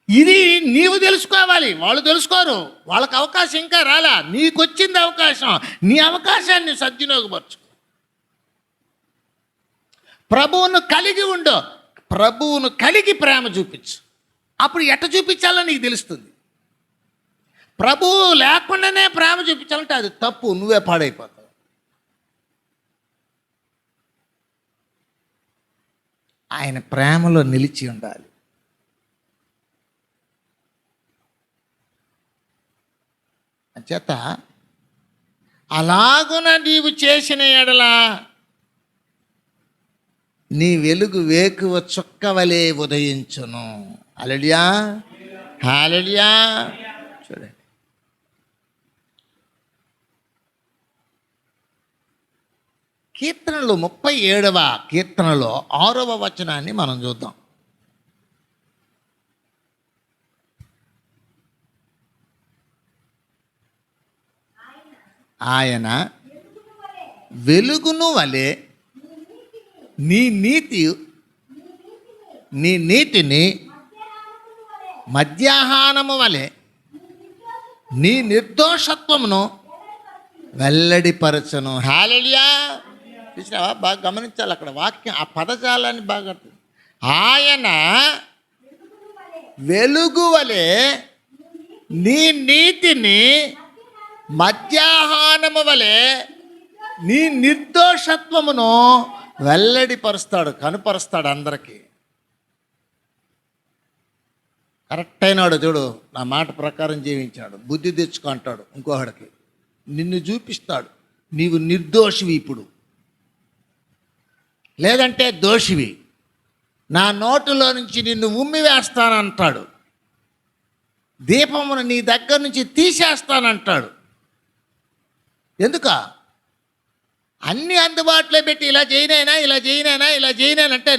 ఇది నీవు తెలుసుకోవాలి, వాళ్ళు తెలుసుకోరు. వాళ్ళకి అవకాశం ఇంకా రాలా, నీకు వచ్చింది అవకాశం. నీ అవకాశాన్ని సద్వినియోగపరచు. ప్రభువును కలిగి ఉండు, ప్రభువును కలిగి ప్రేమ చూపించు. అప్పుడు ఎట్ట చూపించాలో నీకు తెలుస్తుంది. ప్రభువు లేకుండానే ప్రేమ చూపించాలంటే అది తప్పు, నువ్వే పాడైపోతావు. ఆయన ప్రేమలో నిలిచి ఉండాలి. చేత అలాగున నీవు చేసిన ఎడల నీ వెలుగు వేకువ చుక్కవలే ఉదయించును. హల్లెలూయా, హల్లెలూయా. చూడండి, కీర్తనలు 37వ కీర్తనలో 6వ వచనాన్ని మనం చూద్దాం. ఆయన వెలుగును వలె నీ నీతిని మధ్యాహ్నము వలె నీ నిర్దోషత్వమును వెల్లడిపరచను. హల్లెలూయా. చూసినావా? బాగా గమనించాలి అక్కడ వాక్యం, ఆ పదజాలాన్ని బాగా. ఆయన వెలుగు వలె నీ నీతిని మధ్యాహ్నము వలె నీ నిర్దోషత్వమును వెల్లడిపరుస్తాడు, కనుపరుస్తాడు అందరికీ. కరెక్ట్ అయినాడు చూడు, నా మాట ప్రకారం జీవించాడు, బుద్ధి తెచ్చుకుంటాడు. ఇంకొకడికి నిన్ను చూపిస్తాడు, నీవు నిర్దోషివి ఇప్పుడు, లేదంటే దోషివి, నా నోటులో నుంచి నిన్ను ఉమ్మి వేస్తానంటాడు, దీపమును నీ దగ్గర నుంచి తీసేస్తానంటాడు. ఎందుక? అన్నీ అందుబాటులో పెట్టి ఇలా చేయనైనా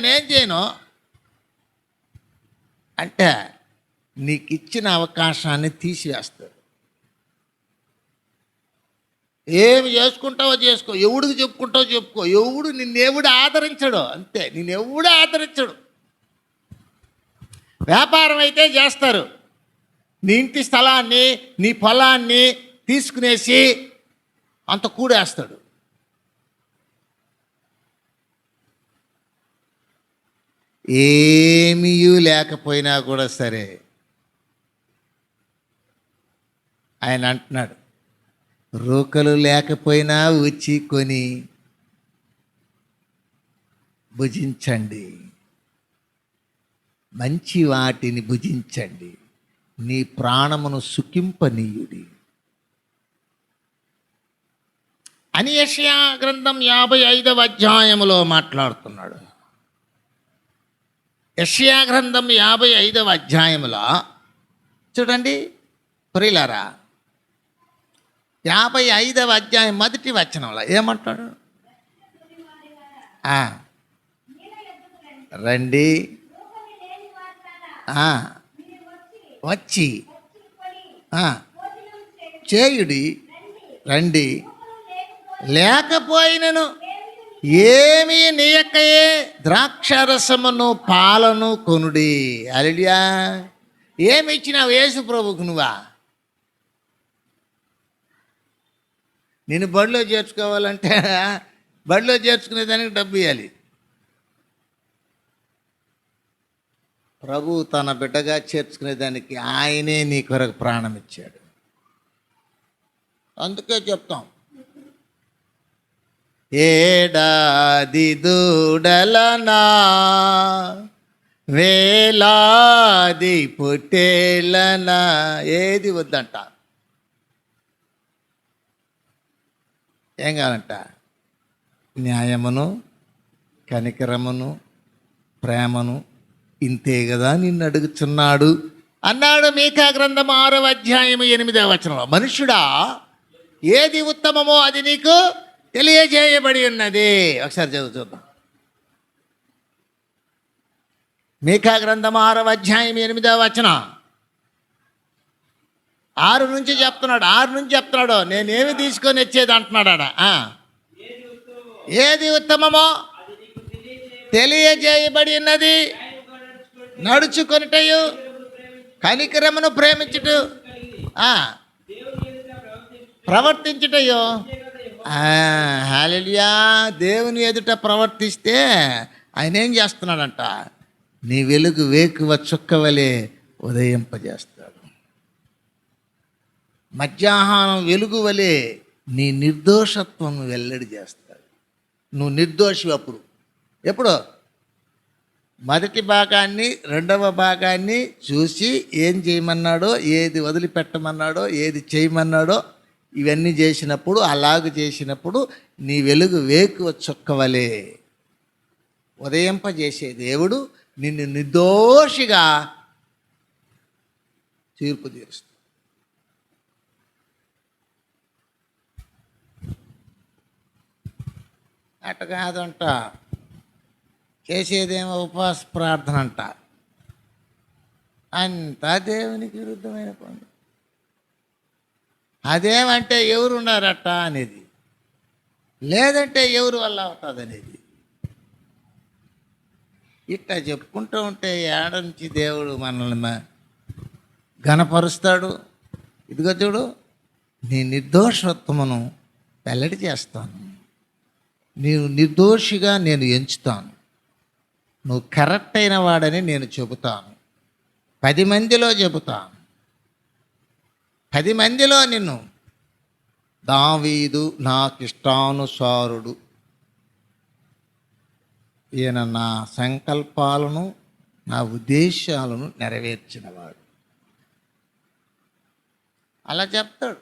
నేను చేయను అంటే నీకు ఇచ్చిన అవకాశాన్ని తీసివేస్తాడు. ఏమి చేసుకుంటావో చేసుకో, ఎవడికి చెప్పుకుంటావో చెప్పుకో, నిన్నెవడు ఆదరించడు, అంతే. నిన్నెవడు ఆదరించడు. వ్యాపారం అయితే చేస్తారు, నీ ఇంటి స్థలాన్ని నీ పొలాన్ని తీసుకునేసి అంత కూడేస్తాడు. ఏమీ లేకపోయినా కూడా సరే ఆయన అంటున్నాడు, రూకలు లేకపోయినా వచ్చి కొని భుజించండి, మంచి వాటిని భుజించండి, నీ ప్రాణమును సుఖింపనీయుడి అని యెషయా గ్రంథం 55వ అధ్యాయములో మాట్లాడుతున్నాడు. యెషయా గ్రంథం 55వ అధ్యాయములో చూడండి ప్రియులారా, 55వ అధ్యాయం 1వ వచనంలో ఏమంటాడు? రండి, వచ్చి చేయుడి, రండి, లేకపోయినను ఏమీ నీయక్కయే ద్రాక్షరసమును పాలను కొనుడి. హల్లెలూయా. ఏమి ఇచ్చినావు యేసు ప్రభుకు? నువ్వా? నేను బడిలో చేర్చుకోవాలంటే బడిలో చేర్చుకునేదానికి డబ్బు ఇవ్వాలి. ప్రభు తన బిడ్డగా చేర్చుకునేదానికి ఆయనే నీ కొరకు ప్రాణం ఇచ్చాడు. అందుకే చెప్తాం, ఏడాది దూడలనా వేలాది పొట్టేళ్ళనా ఏది వద్దంట. ఏం కావాలంట? న్యాయమును, కనికరమును, ప్రేమను, ఇంతే కదా నిన్ను అడుగుచున్నాడు అన్నాడు మీకా గ్రంథం 6వ అధ్యాయం 8వ వచనంలో. మనుష్యుడా, ఏది ఉత్తమమో అది నీకు తెలియజేయబడి ఉన్నది. ఒకసారి చూద్దాం. మీకా గ్రంథం 6వ అధ్యాయం 8వ వచనం 6 నుంచి చెప్తున్నాడు. నేనేమి తీసుకొని వచ్చేది అంటున్నాడా? ఏది ఉత్తమమో తెలియజేయబడి ఉన్నది, నడుచుకొనుటయు, కనికరమును ప్రేమించుట, ప్రవర్తించుటయు. హల్లెలూయా. దేవుని ఎదుట ప్రవర్తిస్తే ఆయన ఏం చేస్తున్నాడంట? నీ వెలుగు వేకువ చుక్కవలే ఉదయింపజేస్తాడు. మధ్యాహ్నం వెలుగు వలె నీ నిర్దోషత్వం వెల్లడి చేస్తాడు. నువ్వు నిర్దోషి అప్పుడు. ఎప్పుడు? మొదటి భాగాన్ని, రెండవ భాగాన్ని చూసి ఏం చేయమన్నాడో, ఏది వదిలిపెట్టమన్నాడో, ఏది చేయమన్నాడో ఇవన్నీ చేసినప్పుడు, అలాగ చేసినప్పుడు నీ వెలుగు వేకువ చుక్కవలే ఉదయింపజేసే దేవుడు నిన్ను నిర్దోషిగా తీర్పు తీరుస్తాడు. అట్ట కాదంట, చేసేదేమో ఉపవాస ప్రార్థన అంట, అంతా దేవునికి విరుద్ధమైన పని. అదేమంటే ఎవరున్నారట అనేది, లేదంటే ఎవరు వల్ల అవుతుంది అనేది. ఇట్లా చెప్పుకుంటూ ఉంటే ఏడ నుంచి దేవుడు మనల్ని ఘనపరుస్తాడు. ఇదిగో చూడు, నీ నిర్దోషత్వమును వెల్లడి చేస్తాను, నీవు నిర్దోషిగా నేను ఎంచుతాను, నువ్వు కరెక్ట్ అయిన వాడని నేను చెబుతాను, 10 మందిలో చెబుతాను, 10 మందిలో నిన్ను దావీదు నాకిష్టానుసారుడు, ఈయన నా సంకల్పాలను నా ఉద్దేశాలను నెరవేర్చినవాడు, అలా చెప్తాడు.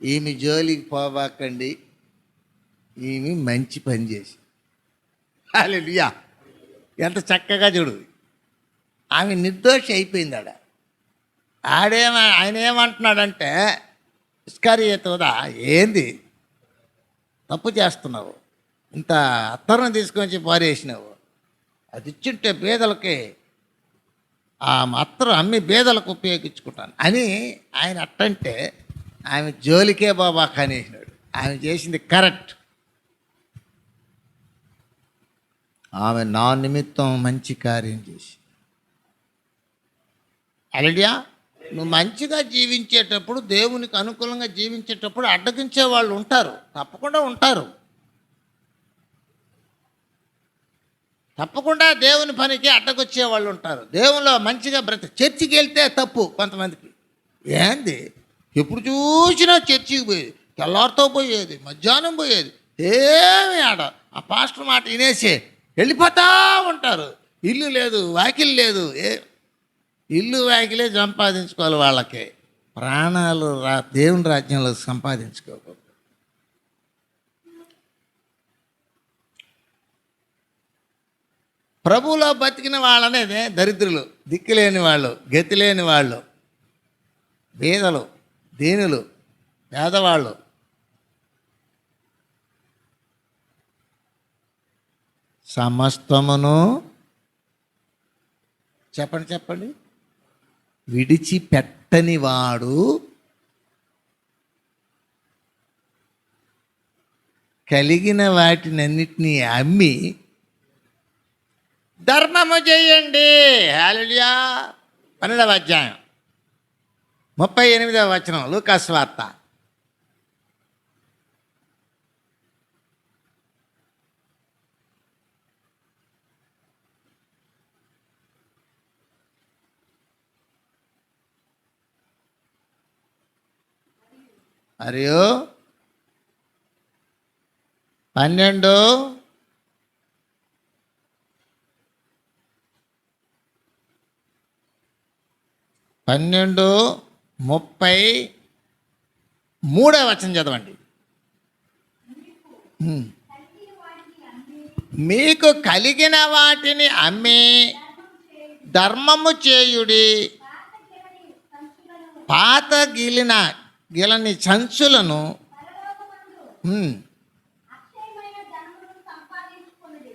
ఈమె జోలికి పోబాకండి, ఈమె మంచి పని చేసి. హల్లెలూయా! ఎంత చక్కగా చూడు, ఆమె నిర్దోషి అయిపోయింది. ఆయన ఏమంటున్నాడంటే, ఇస్కరియోతుదా, ఏంది తప్పు చేస్తున్నావు, ఇంత అత్తరును తీసుకొని పారేసినావు, అది ఇచ్చుంటే బేదలకి ఆ అత్తరు అమ్మి బేదలకు ఉపయోగించుకుంటాను అని ఆయన అట్టంటే ఆమె జోలికే బాబా కనేసినాడు. ఆమె చేసింది కరెక్ట్. ఆమె నా నిమిత్తం మంచి కార్యం చేసి. అలడియా, నువ్వు మంచిగా జీవించేటప్పుడు, దేవునికి అనుకూలంగా జీవించేటప్పుడు అడ్డగించే వాళ్ళు ఉంటారు, తప్పకుండా ఉంటారు. తప్పకుండా దేవుని పనికి అడ్డకొచ్చే వాళ్ళు ఉంటారు. దేవునిలో మంచిగా చర్చికి వెళ్తే తప్పు కొంతమందికి. ఏంది ఎప్పుడు చూసినా చర్చికి పోయేది, తెల్లారితో పోయేది, మధ్యాహ్నం పోయేది, ఏమి ఆడ ఆ పాస్టర్ మాట వినేసి వెళ్ళిపోతూ ఉంటారు. ఇల్లు లేదు, వాకిల్ లేదు, ఇల్లు వాకిలే సంపాదించుకోవాలి. వాళ్ళకి ప్రాణాలు దేవుని రాజ్యంలో సంపాదించుకోకూడదు. ప్రభువులో బతికిన వాళ్ళనేదే దరిద్రులు, దిక్కులేని వాళ్ళు, గతి లేని వాళ్ళు, బీదలు, దీనులు, పేదవాళ్ళు. సమస్తమును చెప్పండి విడిచిపెట్టని వాడు కలిగిన వాటినన్నిటినీ అమ్మి ధర్మము చేయండి. హల్లెలూయా. 12వ అధ్యాయం 38వ వచనం, లూకా సువార్త. మరియు 12 33వ వచనం చదవండి. మీకు కలిగిన వాటిని అమ్మి ధర్మము చేయుడి, పాత గిలని సంచులను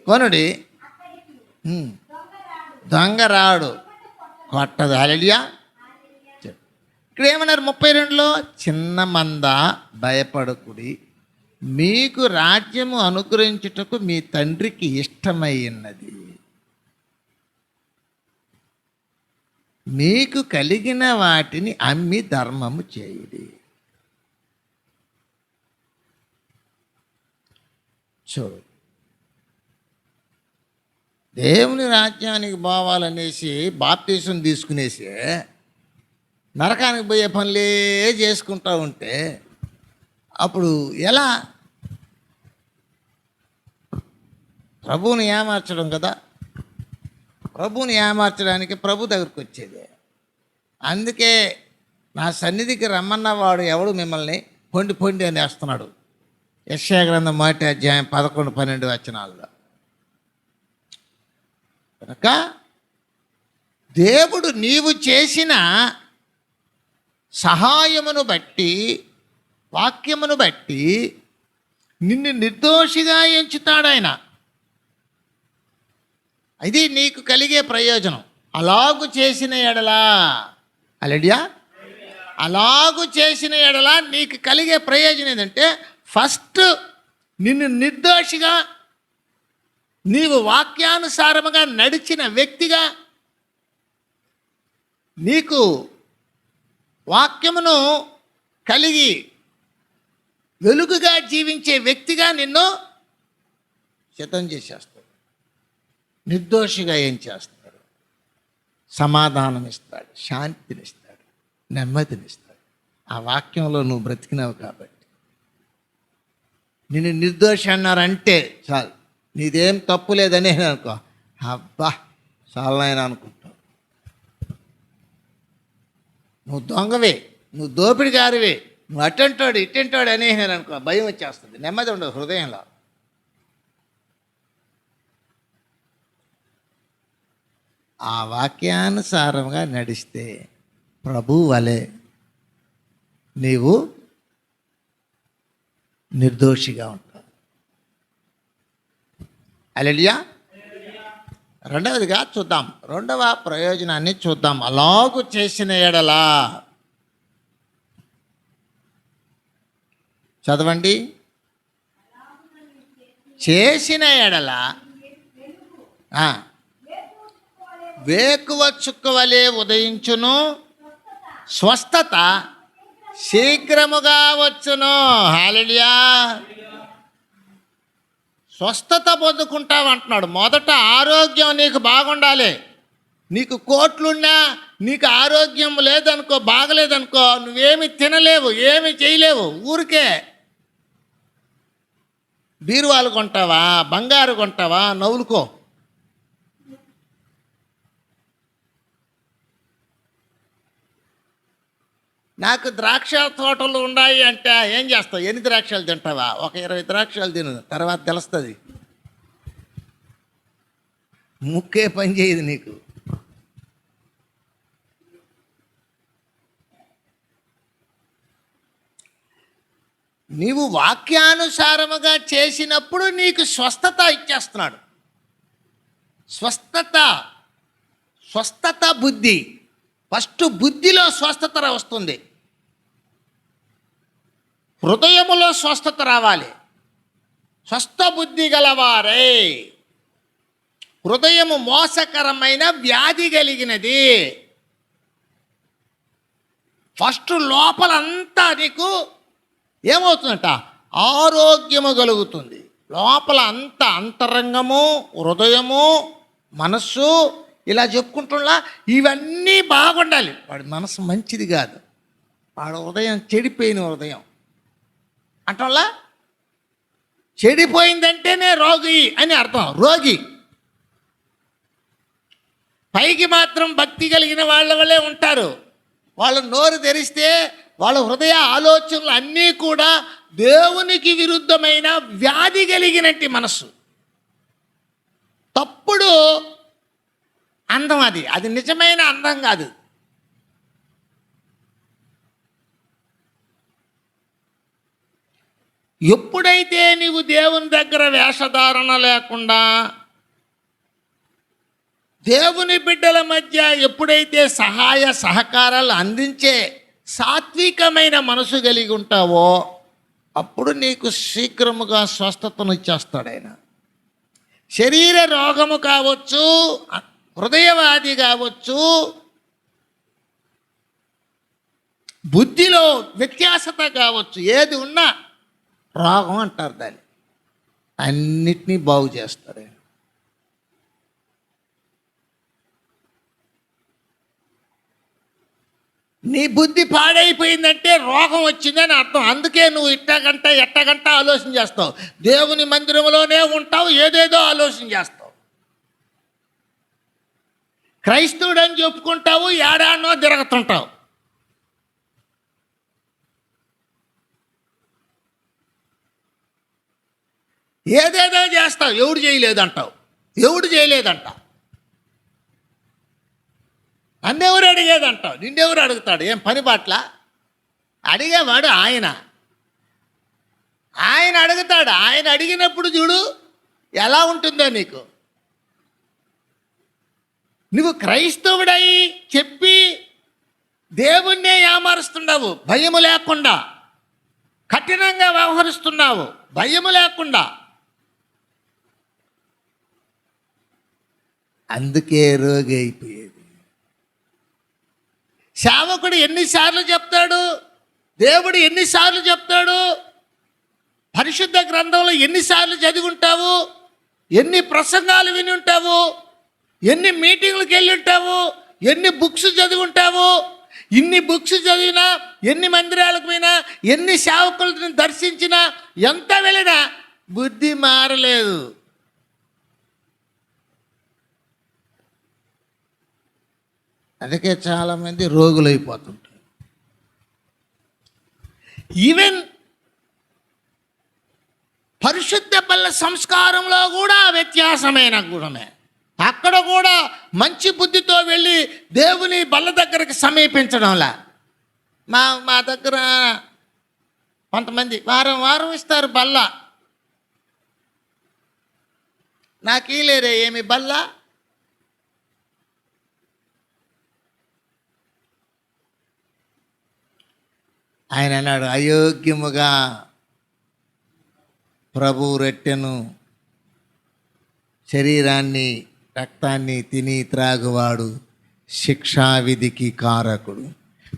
కొనుడి, దొంగరాడు కొట్టదు. హల్లెలూయా. ఇక్కడ ఏమన్నారు 32లో, చిన్న మంద భయపడకుడి, మీకు రాజ్యము అనుగ్రహించుటకు మీ తండ్రికి ఇష్టమైనది. మీకు కలిగిన వాటిని అమ్మి ధర్మము చేయుడి. చూడు, దేవుని రాజ్యానికి పోవాలనేసి బాప్తీసం తీసుకునేసి నరకానికి పోయే పనులే చేసుకుంటూ ఉంటే అప్పుడు ఎలా? ప్రభువుని ఏమార్చడం కదా. ప్రభువుని ఏమార్చడానికి ప్రభు దగ్గరికి వచ్చేది. అందుకే నా సన్నిధికి రమ్మన్నవాడు ఎవడు మిమ్మల్ని పొండి అని వేస్తున్నాడు. యెషయా గ్రంథం 1వ అధ్యాయం 11, 12 వచనాల్లో. కనుక దేవుడు నీవు చేసిన సహాయమును బట్టి, వాక్యమును బట్టి నిన్ను నిర్దోషిగా ఎంచుతాడు ఆయన. ఇది నీకు కలిగే ప్రయోజనం. అలాగు చేసిన ఎడలా, హల్లెలూయా, అలాగు చేసిన ఎడలా నీకు కలిగే ప్రయోజనం ఏంటంటే, ఫస్ట్ నిన్ను నిర్దోషిగా, నీవు వాక్యానుసారముగా నడిచిన వ్యక్తిగా, నీకు వాక్యమును కలిగి వెలుగుగా జీవించే వ్యక్తిగా నిన్ను సిద్ధం చేసేస్తాడు. నిర్దోషిగా ఏం చేస్తాడు? సమాధానం ఇస్తాడు, శాంతినిస్తాడు, నెమ్మదినిస్తాడు. ఆ వాక్యంలో నువ్వు బ్రతికినావు కాబట్టి. నిన్ను నిర్దోషి అన్నారంటే చాలు, నీదేం తప్పు లేదని అనుకో, అబ్బా చాలనైనా అనుకుంటావు. నువ్వు దొంగవే, నువ్వు దోపిడిగారివే, నువ్వు అటంటాడు ఇటంటాడు అనేసినాను అనుకో, భయం వచ్చేస్తుంది, నెమ్మది ఉండదు హృదయంలో. ఆ వాక్యానుసారంగా నడిస్తే ప్రభు వలె నీవు నిర్దోషిగా ఉంటావు. హల్లెలూయా. రెండవదిగా చూద్దాం, రెండవ ప్రయోజనాన్ని చూద్దాం. అలాగు చేసిన ఎడలా, చదవండి. చేసిన ఎడల వేకువ చుక్కవలే ఉదయించును, స్వస్థత శీఘ్రముగా వచ్చును. హల్లెలూయా. స్వస్థత పొందుకుంటావు అంటున్నాడు. మొదట ఆరోగ్యం నీకు బాగుండాలి. నీకు కోట్లున్నా నీకు ఆరోగ్యం లేదనుకో, బాగలేదనుకో, నువ్వేమి తినలేవు, ఏమి చేయలేవు. ఊరికే బీరువాలు కొంటావా, బంగారు కొంటావా, నవ్వులుకో. నాకు ద్రాక్ష తోటలు ఉన్నాయి అంటే ఏం చేస్తావు? ఎన్ని ద్రాక్షలు తింటావా? ఒక 20 ద్రాక్షలు తిను, తర్వాత తెలుస్తుంది. ముక్కే పని చేయదు నీకు. నీవు వాక్యానుసారముగా చేసినప్పుడు నీకు స్వస్థత ఇచ్చేస్తున్నాడు. స్వస్థత బుద్ధి. ఫస్ట్ బుద్ధిలో స్వస్థత వస్తుంది, హృదయములో స్వస్థత రావాలి. స్వస్థ బుద్ధి గలవారే. హృదయము మోసకరమైన వ్యాధి కలిగినది. ఫస్ట్ లోపలంతా నీకు ఏమవుతుందట? ఆరోగ్యము కలుగుతుంది. లోపల అంతా అంతరంగము, హృదయము, మనస్సు ఇలా చెప్పుకుంటున్నా ఇవన్నీ బాగుండాలి. వాడి మనసు మంచిది కాదు, వాడు హృదయం చెడిపోయిన హృదయం అంటల్లా. చెడిపోయిందంటేనే రోగి అని అర్థం. రోగి పైకి మాత్రం భక్తి కలిగిన వాళ్ళ వల్లే ఉంటారు. వాళ్ళ నోరు తెరిస్తే వాళ్ళ హృదయ ఆలోచనలు అన్నీ కూడా దేవునికి విరుద్ధమైన వ్యాధి కలిగినట్టు మనస్సు. తప్పుడు అందం అది నిజమైన అందం కాదు. ఎప్పుడైతే నీవు దేవుని దగ్గర వేషధారణ లేకుండా దేవుని బిడ్డల మధ్య ఎప్పుడైతే సహాయ సహకారాలు అందించే సాత్వికమైన మనసు కలిగి ఉంటావో అప్పుడు నీకు శీఘ్రముగా స్వస్థతను ఇచ్చేస్తాడు ఆయన. శరీర రోగము కావచ్చు, హృదయవ్యాధి కావచ్చు, బుద్ధిలో వ్యత్యాసత కావచ్చు, ఏది ఉన్నా రోగం అంటారు దాన్ని. అన్నిటినీ బాగు చేస్తారు. నీ బుద్ధి పాడైపోయిందంటే రోగం వచ్చిందని అర్థం. అందుకే నువ్వు ఎట్టగంట ఆలోచన చేస్తావు. దేవుని మందిరంలోనే ఉంటావు, ఏదేదో ఆలోచన చేస్తావు. క్రైస్తవుడు అని చెప్పుకుంటావు, ఏడానో తిరుగుతుంటావు. ఏదేదో చేస్తావు, ఎవడు చేయలేదంటావు. నన్నెవరు అడిగేదంటావు, నిన్నెవరు అడుగుతాడు? ఏం పని పట్ల అడిగేవాడు ఆయన అడుగుతాడు. ఆయన అడిగినప్పుడు చూడు ఎలా ఉంటుందో నీకు. నువ్వు క్రైస్తవుడై చెప్పి దేవుణ్ణే ఏమారుస్తున్నావు భయము లేకుండా. కఠినంగా వ్యవహరిస్తున్నావు, భయము లేకుండా. అందుకే రోగి అయిపోయేది. సేవకుడు ఎన్నిసార్లు చెప్తాడు, దేవుడు ఎన్నిసార్లు చెప్తాడు, పరిశుద్ధ గ్రంథంలో ఎన్నిసార్లు చదివి ఉంటావు, ఎన్ని ప్రసంగాలు విని ఉంటావు, ఎన్ని మీటింగ్లకు వెళ్ళి ఉంటావు, ఎన్ని బుక్స్ చదివి ఉంటావు. ఇన్ని బుక్స్ చదివినా, ఎన్ని మందిరాలకు పోయినా, ఎన్ని సేవకులను దర్శించినా, ఎంత వెళ్ళినా బుద్ధి మారలేదు. అందుకే చాలామంది రోగులైపోతుంటారు. ఈవెన్ పరిశుద్ధ బల్ల సంస్కారంలో కూడా వ్యత్యాసమైన గుణమే. అక్కడ కూడా మంచి బుద్ధితో వెళ్ళి దేవుని బల్ల దగ్గరికి సమీపించడంలా. మా దగ్గర కొంతమంది వారం ఇస్తారు బల్ల, నాకు లేరే ఏమి బల్ల. ఆయన అన్నాడు, అయోగ్యముగా ప్రభు రెట్టెను శరీరాన్ని రక్తాన్ని తిని త్రాగువాడు శిక్షావిధికి కారకుడు.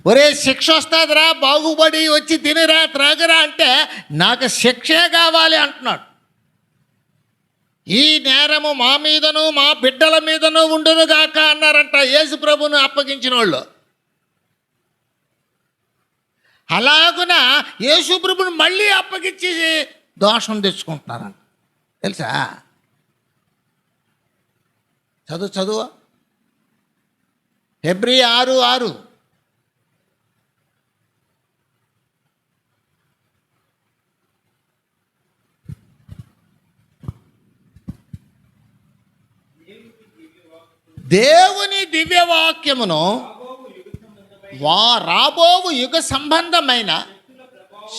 ఒరే, శిక్ష వస్తుందిరా, బాగుపడి వచ్చి తినిరా త్రాగరా అంటే నాకు శిక్షే కావాలి అంటున్నాడు. ఈ నేరము మా మీదను మా బిడ్డల మీదను ఉండును గాక అన్నారంట యేసు ప్రభువును అప్పగించిన వాళ్ళు. అలాగున యేసు ప్రభువును మళ్ళీ అప్పగించి దోషం తెచ్చుకుంటున్నారంట. తెలుసా? చదువు హెబ్రీ 6:6. దేవుని దివ్యవాక్యమును రాబోవు యుగ సంబంధమైన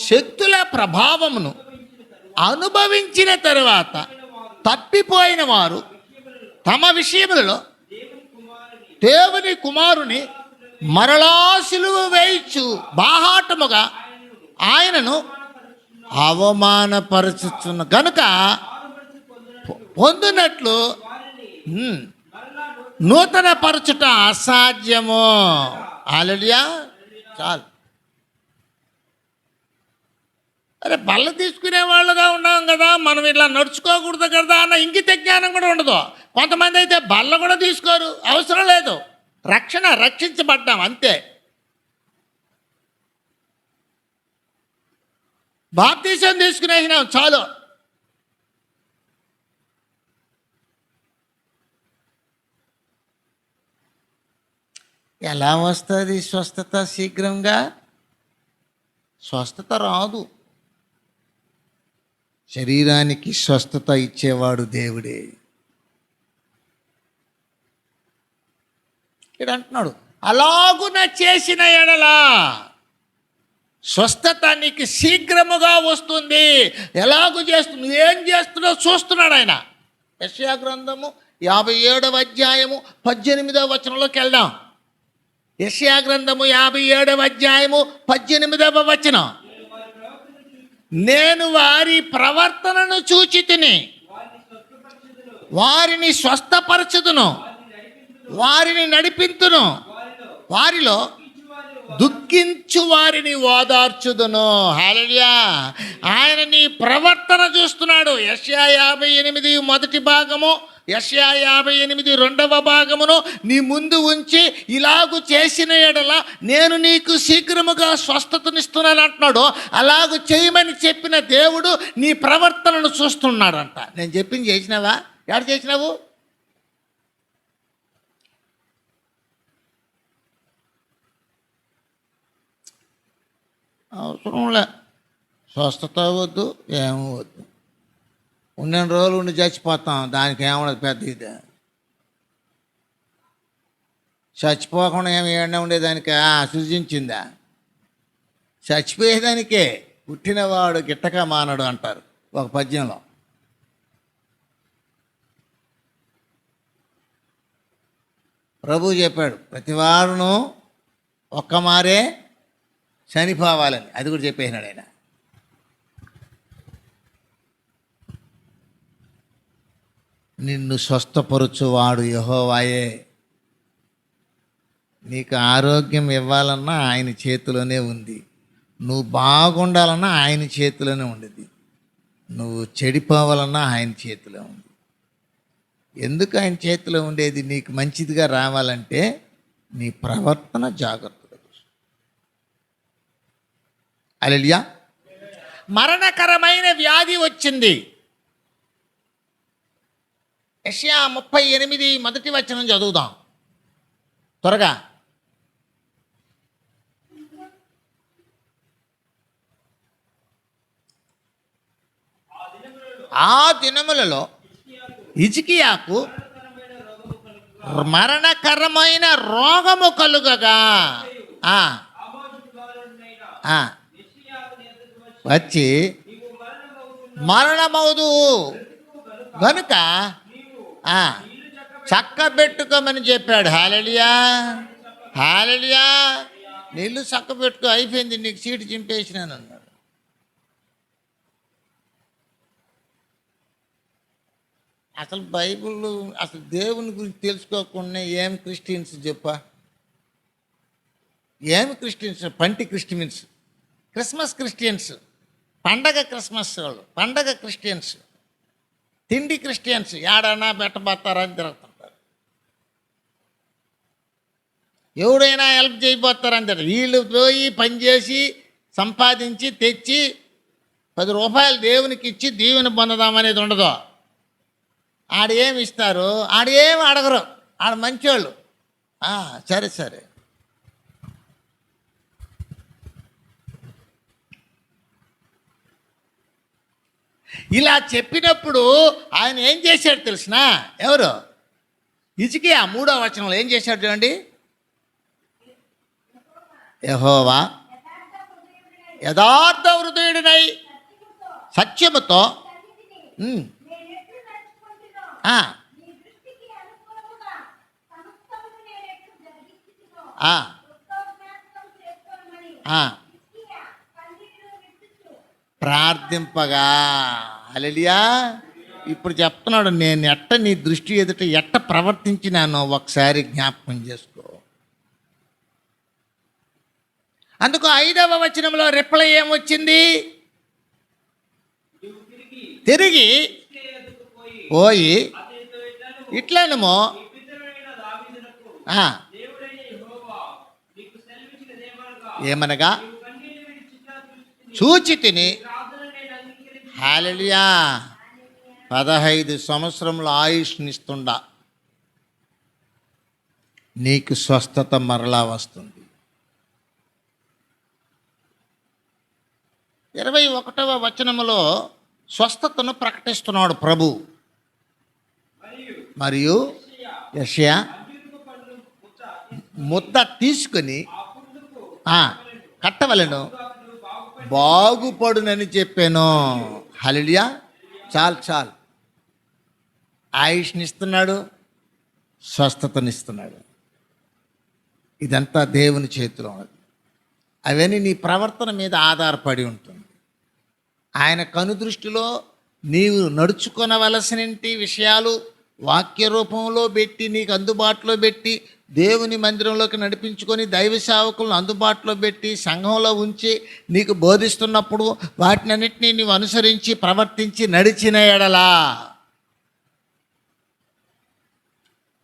శక్తుల ప్రభావమును అనుభవించిన తరువాత తప్పిపోయిన వారు తమ విషయములలో దేవుని కుమారుని మరలా సిలువ వేయచ్చు బాహాటముగా ఆయనను అవమానపరచుచున్న గనుక పొందినట్లు నూతన పరచుట అసాధ్యము. హల్లెలూయా. చాలు. అరే, బల్ల తీసుకునే వాళ్ళుగా ఉన్నాం కదా, మనం ఇట్లా నడుచుకోకూడదు కదా అన్న ఇంగిత జ్ఞానం కూడా ఉండదు. కొంతమంది అయితే బల్ల కూడా తీసుకోరు, అవసరం లేదు, రక్షించబడ్డాం అంతే. బాప్తీసం తీసుకునేసినాం చాలు. ఎలా వస్తుంది స్వస్థత శీఘ్రంగా? స్వస్థత రాదు. శరీరానికి స్వస్థత ఇచ్చేవాడు దేవుడే. ఇక్కడ అంటున్నాడు, అలాగున చేసిన ఎడలా స్వస్థత నీకు శీఘ్రముగా వస్తుంది. ఎలాగూ చేస్తుంది, ఏం చేస్తుందో చూస్తున్నాడు ఆయన. యెషయా గ్రంథము 57వ అధ్యాయము 18వ వచనంలోకి వెళ్దాం. యెషయా గ్రంథము 57వ అధ్యాయము 18వ వచనం. నేను వారి ప్రవర్తనను చూచి తిని వారిని స్వస్థపరచుదును, వారిని నడిపింతును, వారిలో దుఃఖించు వారిని ఓదార్చుదును. హల్లెలూయా. ఆయన నీ ప్రవర్తన చూస్తున్నాడు. యెషయా 58 మొదటి భాగము, యెషయా 58 రెండవ భాగమును నీ ముందు ఉంచి ఇలాగు చేసిన ఎడల నేను నీకు శీఘ్రముగా స్వస్థతనిస్తున్నాను అంటున్నాడు. అలాగు చేయమని చెప్పిన దేవుడు నీ ప్రవర్తనను చూస్తున్నాడంట. నేను చెప్పింది చేసినావా? ఎక్కడ చేసినావు? అవసరంలే, స్వస్థత వద్దు, ఏమో వద్దు. ఉన్న రోజులు ఉండి చచ్చిపోతాం, దానికి ఏమన్నది పెద్ద ఇది. చచ్చిపోకుండా ఏమి ఏమన్నా ఉండేదానికి సృజించిందా? చచ్చిపోయేదానికే. పుట్టినవాడు గిట్టక మానడు అంటారు ఒక పద్యంలో. ప్రభు చెప్పాడు, ప్రతివారును ఒక్క మారే చనిపోవాలని. అది కూడా చెప్పేసినాడు ఆయన. నిన్ను స్వస్థపరచువాడు యెహోవాయే. నీకు ఆరోగ్యం ఇవ్వాలన్నా ఆయన చేతిలోనే ఉంది. నువ్వు బాగుండాలన్నా ఆయన చేతిలోనే ఉండేది. నువ్వు చెడిపోవాలన్నా ఆయన చేతిలో ఉంది. ఎందుకు ఆయన చేతిలో ఉండేది? నీకు మంచిదిగా రావాలంటే నీ ప్రవర్తన జాగ్రత్తగా చూసుకో. హల్లెలూయా. మరణకరమైన వ్యాధి వచ్చింది. యెషయా 38 మొదటి వచనం చదువుదాం త్వరగా. ఆ దినములలో హిజ్కియాకు మరణకరమైన రోగము కలుగగా వచ్చి మరణమవుదు గనుక చక్కబెట్టుకోమని చెప్పాడు. హల్లెలూయా, హల్లెలూయా. నీళ్ళు చక్కబెట్టుకో, అయిపోయింది, నీకు సీటు చింపేసినాను అన్నాడు. అసలు బైబిల్, అసలు దేవుని గురించి తెలుసుకోకుండా ఏం క్రిస్టియన్స్ చెప్పా? ఏమి క్రిస్టియన్స్? పంటి క్రిస్టియన్స్, క్రిస్మస్ క్రిస్టియన్స్, పండగ క్రిస్మస్ వాళ్ళు, పండగ క్రిస్టియన్స్, తిండి క్రిస్టియన్స్, ఏడన్నా బెట్టబోతారని తిరుగుతుంటారు. ఎవడైనా హెల్ప్ చేయబోతారని తిరుగుతారు. వీళ్ళు పోయి పనిచేసి సంపాదించి తెచ్చి 10 రూపాయలు దేవునికి ఇచ్చి దీవెన పొందదామనేది ఉండదు. ఆడేమి ఇస్తారు? ఆడేమి అడగరు. ఆడ మంచోళ్ళు. సరే సరే. ఇలా చెప్పినప్పుడు ఆయన ఏం చేశాడు తెలిసిన? ఎవరు? హిజ్కియా 3వ వచనంలో ఏం చేశాడు చూడండి. యెహోవా యథార్థ హృదయుడినై సత్యముతో ప్రార్థింపగా. హల్లెలూయా. ఇప్పుడు చెప్తున్నాడు, నేను ఎట్ట నీ దృష్టి ఎదుట ఎట్ట ప్రవర్తించినానో ఒకసారి జ్ఞాపకం చేసుకో. అందుకు 5వ వచనంలో రిప్లై ఏమొచ్చింది? తిరిగి పోయి ఇట్లనేమో ఏమనగా చూచి తిని. హల్లెలూయా. 15 సంవత్సరముల ఆయుష్నిస్తుండా నీకు స్వస్థత మరలా వస్తుంది. 21వ వచనములో స్వస్థతను ప్రకటిస్తున్నాడు ప్రభు. మరియు యెషయా ముద్ద తీసుకొని కట్టవలెను, బాగుపడునని చెప్పాను. హల్లెలూయా. చాలు. ఆయుష్నిస్తున్నాడు, స్వస్థతనిస్తున్నాడు. ఇదంతా దేవుని చేతిలో ఉన్నది. అవన్నీ నీ ప్రవర్తన మీద ఆధారపడి ఉంటుంది. ఆయన కనుదృష్టిలో నీవు నడుచుకొనవలసిన విషయాలు వాక్య రూపంలో పెట్టి నీకు అందుబాటులో పెట్టి దేవుని మందిరంలోకి నడిపించుకొని దైవ సేవకులను అందుబాటులో పెట్టి సంఘంలో ఉంచి నీకు బోధిస్తున్నప్పుడు వాటినన్నిటినీ నీవు అనుసరించి ప్రవర్తించి నడిచిన ఎడలా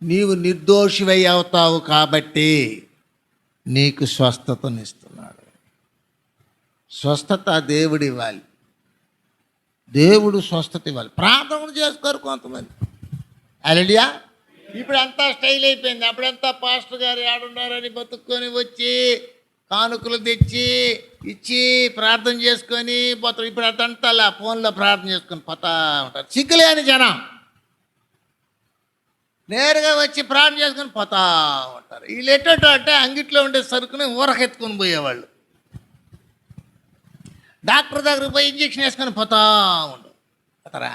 నీవు నిర్దోషివై అవుతావు. కాబట్టి నీకు స్వస్థతనిస్తున్నాడు. స్వస్థత దేవుడు ఇవ్వాలి. దేవుడు స్వస్థత ఇవ్వాలి. ప్రార్థన చేసుకోరు కొంతమంది. హల్లెలూయా. ఇప్పుడు అంతా స్టైల్ అయిపోయింది. అప్పుడంతా పాస్టర్ గారు ఆడున్నారని బతుక్కొని వచ్చి కానుకలు తెచ్చి ఇచ్చి ప్రార్థన చేసుకొని పోతారు. ఇప్పుడు అదంతా ఫోన్లో ప్రార్థన చేసుకొని పోతా ఉంటారు. సిగ్గులేని జనం నేరుగా వచ్చి ప్రార్థన చేసుకొని పోతా ఉంటారు. వీళ్ళు ఎట్టో అంటే అంగిట్లో ఉండే సరుకుని ఊరకెత్తుకొని పోయేవాళ్ళు. డాక్టర్ దగ్గరికి పోయి ఇంజక్షన్ వేసుకొని పోతా ఉండు పోతారా?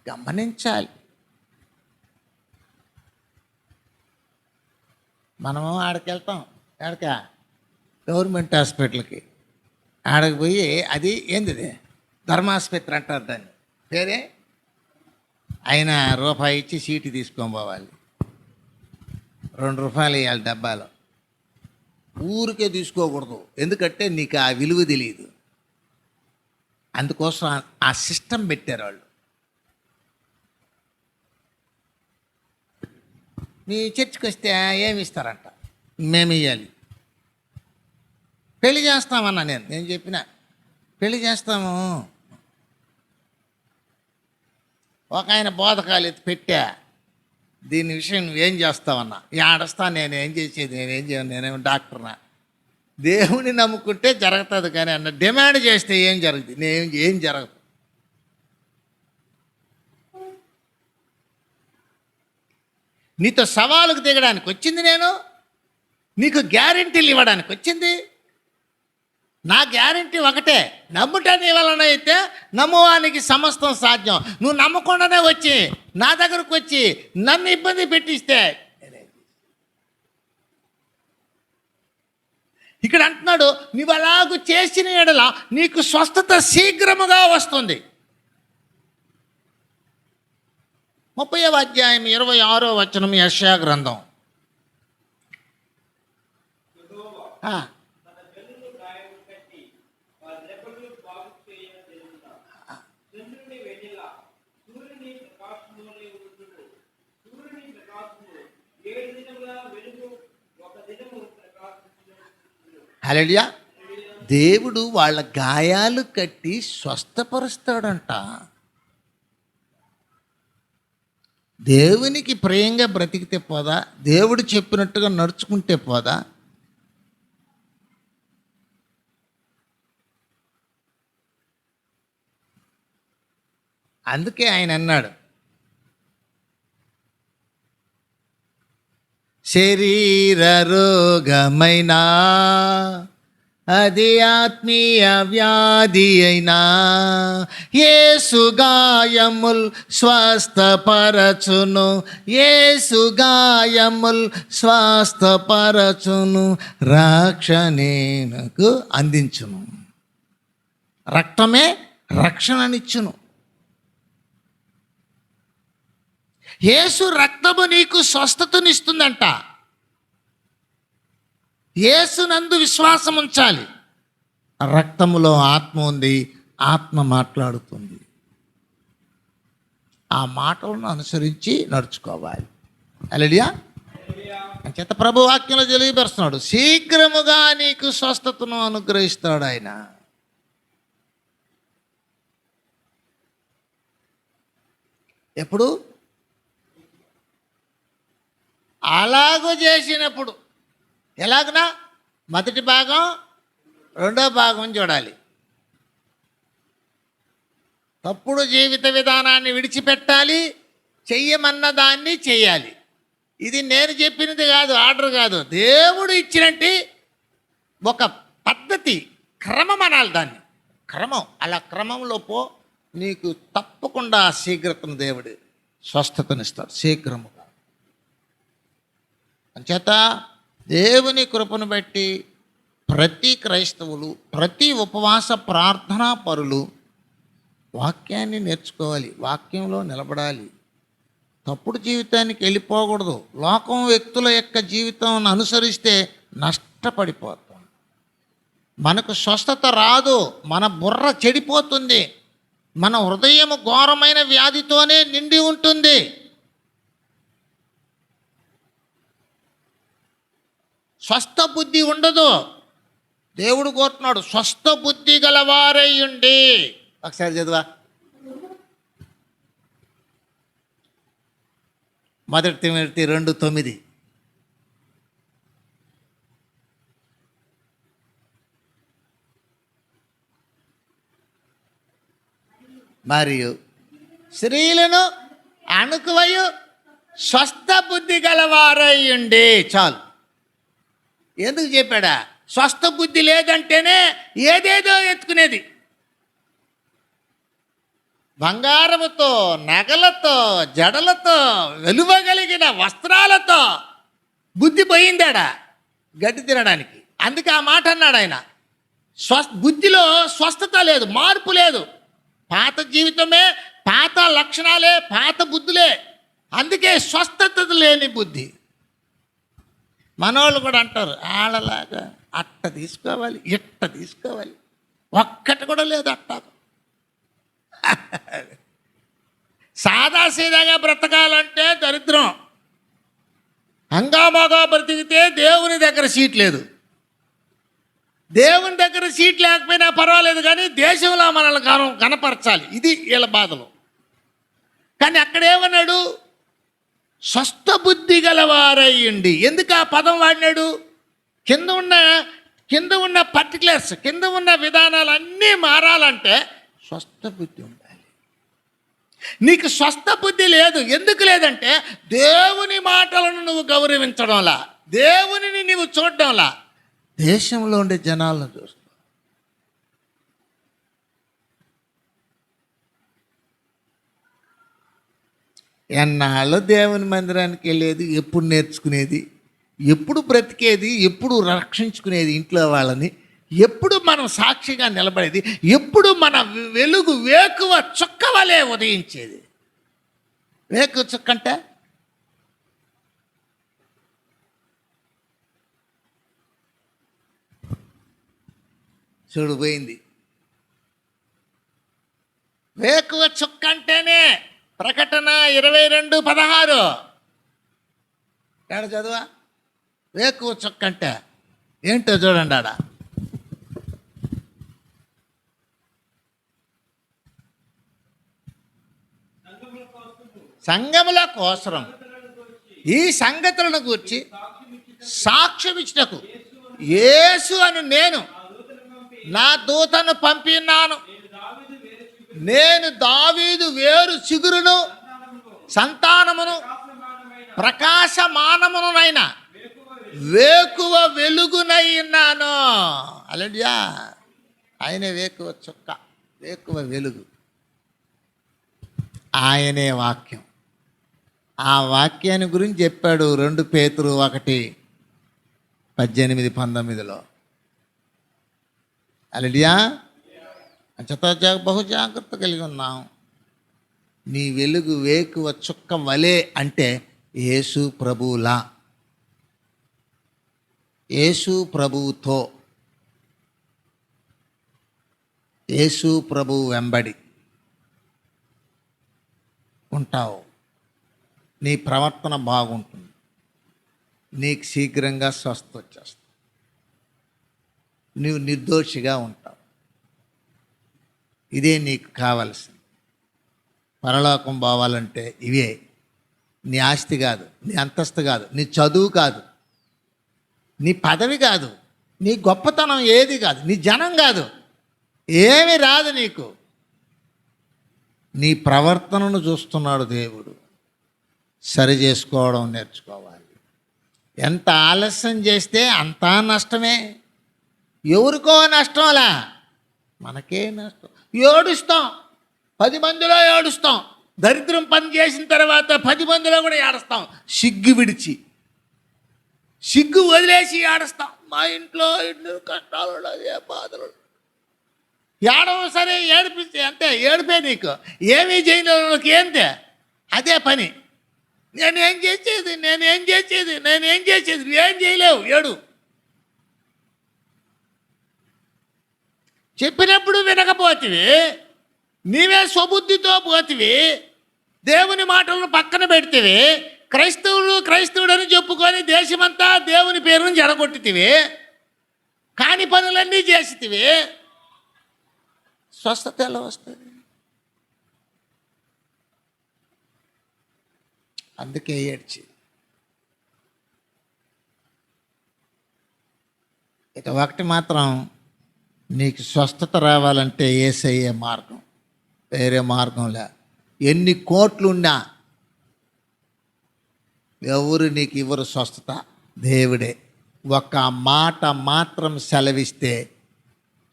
గమనించాలి. మనము ఆడికి వెళ్తాం, ఆడక గవర్నమెంట్ హాస్పిటల్కి. ఆడకి పోయి అది ఏంది ధర్మాసుపత్రి అంటారు దాన్ని, పేరే. ఆయన రూపాయి ఇచ్చి సీటు తీసుకొని పోవాలి, 2 రూపాయలు ఇవ్వాలి డబ్బాలో. ఊరికే తీసుకోకూడదు, ఎందుకంటే నీకు ఆ విలువ తెలియదు. అందుకోసం ఆ సిస్టమ్ పెట్టారు వాళ్ళు. మీ చర్చికి వస్తే ఏమి ఇస్తారంట, మేము ఇవ్వాలి. పెళ్లి చేస్తామన్నా, నేను చెప్పిన పెళ్లి చేస్తాము. ఒక ఆయన బోధకాలు ఎత్తి పెట్టా, దీని విషయం నువ్వేం చేస్తావన్నా. ఆడస్తా, నేనేం చేసేది, నేనేం చేయను, నేనేమో డాక్టర్నా. దేవుని నమ్ముకుంటే జరుగుతుంది, కానీ అన్న డిమాండ్ చేస్తే ఏం జరుగుతుంది, ఏం జరగదు. నీతో సవాలుకు దిగడానికి వచ్చింది నేను, నీకు గ్యారెంటీలు ఇవ్వడానికి వచ్చింది. నా గ్యారెంటీ ఒకటే, నమ్ముట నీ వలన అయితే నమ్మువానికి సమస్తం సాధ్యం. నువ్వు నమ్మకుండానే వచ్చి నా దగ్గరకు వచ్చి నన్ను ఇబ్బంది పెట్టిస్తే, ఇక్కడ అంటున్నాడు, నువ్వు అలాగూ చేసిన ఎడల నీకు స్వస్థత శీఘ్రముగా వస్తుంది. 30వ అధ్యాయం 26వ వచనం యెషయా గ్రంథం. హల్లెలూయా. దేవుడు వాళ్ళ గాయాలు కట్టి స్వస్థపరుస్తాడంట. దేవునికి ప్రియంగా బ్రతికితే పోదా, దేవుడు చెప్పినట్టుగా నడుచుకుంటే పోదా. అందుకే ఆయన అన్నాడు, శరీర రోగమైనా అది ఆత్మీయ వ్యాధి అయినా యేసు గాయముల్ స్వస్థపరచును, యేసు గాయముల్ స్వస్థపరచును, రక్షణకు అందించును. రక్తమే రక్షణనిచ్చును. యేసు రక్తము నీకు స్వస్థతనిస్తుందంట. యేసునందు విశ్వాసం ఉంచాలి. రక్తములో ఆత్మ ఉంది, ఆత్మ మాట్లాడుతుంది. ఆ మాటలను అనుసరించి నడుచుకోవాలి. హల్లెలూయా. అంచేత ప్రభు వాక్యంలో తెలియపరుస్తున్నాడు, శీఘ్రముగా నీకు స్వస్థతను అనుగ్రహిస్తాడు ఆయన. ఎప్పుడు? అలాగూ చేసినప్పుడు. ఎలాగనా? మొదటి భాగం రెండో భాగం చూడాలి. తప్పుడు జీవిత విధానాన్ని విడిచిపెట్టాలి, చెయ్యమన్న దాన్ని చెయ్యాలి. ఇది నేను చెప్పినది కాదు, ఆర్డర్ కాదు, దేవుడు ఇచ్చినట్టు ఒక పద్ధతి, క్రమం అనాలి దాన్ని. క్రమం. అలా క్రమంలో పో, నీకు తప్పకుండా శీఘ్రతను దేవుడు స్వస్థతనిస్తాడు, శీఘ్రముగా. అంచేత దేవుని కృపను బట్టి ప్రతి క్రైస్తవులు, ప్రతి ఉపవాస ప్రార్థనా పరులు వాక్యాన్ని నేర్చుకోవాలి, వాక్యంలో నిలబడాలి. తప్పుడు జీవితానికి వెళ్ళిపోకూడదు. లోకం వ్యక్తుల యొక్క జీవితం అనుసరిస్తే నష్టపడిపోతాం. మనకు స్వస్థత రాదు, మన బుర్ర చెడిపోతుంది, మన హృదయం ఘోరమైన వ్యాధితోనే నిండి ఉంటుంది. స్వస్థ బుద్ధి ఉండదు. దేవుడు కోరుతున్నాడు, స్వస్థ బుద్ధి గలవారై ఉండి. ఒకసారి చదువా, మొదటి తిమోతి 2:9. మరియు స్త్రీలను అణుకువయు స్వస్థ బుద్ధి గలవారై ఉండి. చాలు. ఎందుకు చెప్పాడా? స్వస్థ బుద్ధి లేదంటేనే ఏదేదో ఎత్తుకునేది. బంగారముతో, నగలతో, జడలతో, విలువగలిగిన వస్త్రాలతో బుద్ధి పోయిందాడా గడ్డి తినడానికి. అందుకే ఆ మాట అన్నాడు ఆయన. బుద్ధిలో స్వస్థత లేదు, మార్పు లేదు. పాత జీవితమే, పాత లక్షణాలే, పాత బుద్ధులే. అందుకే స్వస్థత లేని బుద్ధి. మనోళ్ళు కూడా అంటారు, ఆళ్ళలాగా అట్ట తీసుకోవాలి, ఇట్ట తీసుకోవాలి, ఒక్కటి కూడా లేదు అట్ట. సాదాసీదాగా బ్రతకాలంటే దరిద్రం. హంగామాగా బ్రతికితే దేవుని దగ్గర సీట్ లేదు. దేవుని దగ్గర సీట్ లేకపోయినా పర్వాలేదు, కానీ దేశంలో మనల్ని కనపరచాలి. ఇది వీళ్ళ బాధలు. కానీ అక్కడేమన్నాడు? స్వస్థ బుద్ధి గలవారయ్యండి. ఎందుకు ఆ పదం వాడినాడు? కింద ఉన్న పర్టికులర్స్, కింద ఉన్న విధానాలు అన్నీ మారాలంటే స్వస్థ బుద్ధి ఉండాలి. నీకు స్వస్థ బుద్ధి లేదు. ఎందుకు లేదంటే దేవుని మాటలను నువ్వు గౌరవించడంలా, దేవునిని నువ్వు చూడడంలా, దేశంలో ఉండే జనాలను చూస్తావు. ఎన్నాళ్ళు దేవుని మందిరానికి వెళ్ళేది, ఎప్పుడు నేర్చుకునేది, ఎప్పుడు బ్రతికేది, ఎప్పుడు రక్షించుకునేది ఇంట్లో వాళ్ళని, ఎప్పుడు మనం సాక్షిగా నిలబడేది, ఎప్పుడు మన వెలుగు వేకువ చుక్క వలె ఉదయించేది. వేకువ చుక్క అంటే చూడు పోయింది. వేకువ చుక్క అంటేనే ప్రకటన 22:16 ఏడ చదువా? వేకువ చుక్క అంటే ఏంటో చూడండి. ఆడ సంఘముల కోసరం ఈ సంగతులను గూర్చి సాక్ష్యం ఇచ్చుటకు యేసు అను నేను నా దూతను పంపినాను. నేను దావీదు వేరు చిగురును, సంతానమును, ప్రకాశమానమునైన వేకువ వెలుగునై ఉన్నాను. అలెలుయా. ఆయనే వేకువ చుక్క, వేకువ వెలుగు. ఆయనే వాక్యం. ఆ వాక్యాన్ని గురించి చెప్పాడు 2 పేతురు 1:18-19. అలెలుయా. అంచేత బహు జాగ్రత్త కలిగి ఉన్నాం. నీ వెలుగు వేకువ చుక్క వలే అంటే యేసు ప్రభువులా, యేసు ప్రభువుతో, యేసు ప్రభువు వెంబడి ఉంటావు. నీ ప్రవర్తన బాగుంటుంది. నీకు శీఘ్రంగా స్వస్థ వచ్చేస్తుంది. నువ్వు నిర్దోషిగా ఉంటావు. ఇదే నీకు కావలసింది. పరలోకం పోవాలంటే ఇవే. నీ ఆస్తి కాదు, నీ అంతస్తు కాదు, నీ చదువు కాదు, నీ పదవి కాదు, నీ గొప్పతనం ఏది కాదు, నీ జనం కాదు, ఏమి రాదు నీకు. నీ ప్రవర్తనను చూస్తున్నాడు దేవుడు. సరి చేసుకోవడం నేర్చుకోవాలి. ఎంత ఆలస్యం చేస్తే అంతా నష్టమే. ఎవరికో నష్టంలా, మనకే నష్టం. ఏడుస్తాం, 10 మందిలో ఏడుస్తాం. దరిద్రం పని చేసిన తర్వాత 10 మందిలో కూడా ఏడుస్తాం. సిగ్గు విడిచి, సిగ్గు వదిలేసి ఏడుస్తాం. మా ఇంట్లో ఎన్నో కష్టాలు, ఏ బాధలు. ఏడవ సరే ఏడిపిస్తే అంతే, ఏడిపే. నీకు ఏమీ చేయడానికి ఏంటే అదే పని. నేనేం చేసేది నువ్వేం చేయలేవు. ఏడు చెప్పినప్పుడు వినకపోతివి, నీవే స్వబుద్ధితో పోతివి, దేవుని మాటలను పక్కన పెడితివి, క్రైస్తవుడని చెప్పుకొని దేశమంతా దేవుని పేరును జడగొట్టితివి, కాని పనులన్నీ చేసితివి. స్వస్థత ఎలా వస్తుంది? అందుకే ఏడ్చి. ఇక ఒకటి మాత్రం, నీకు స్వస్థత రావాలంటే యేసయ్యే మార్గం, వేరే మార్గంలే. ఎన్ని కోట్లున్నా ఎవరు నీకు ఇవ్వరు స్వస్థత, దేవుడే. ఒక మాట మాత్రం సెలవిస్తే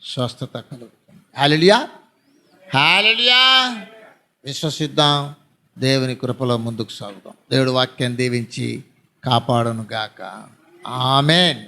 స్వస్థత కలుగుతుంది. హల్లెలూయా, హల్లెలూయా. విశ్వసిద్దాం, దేవుని కృపలో ముందుకు సాగుదాం. దేవుడు వాక్యాన్ని దీవించి కాపాడునుగాక. ఆమేన్.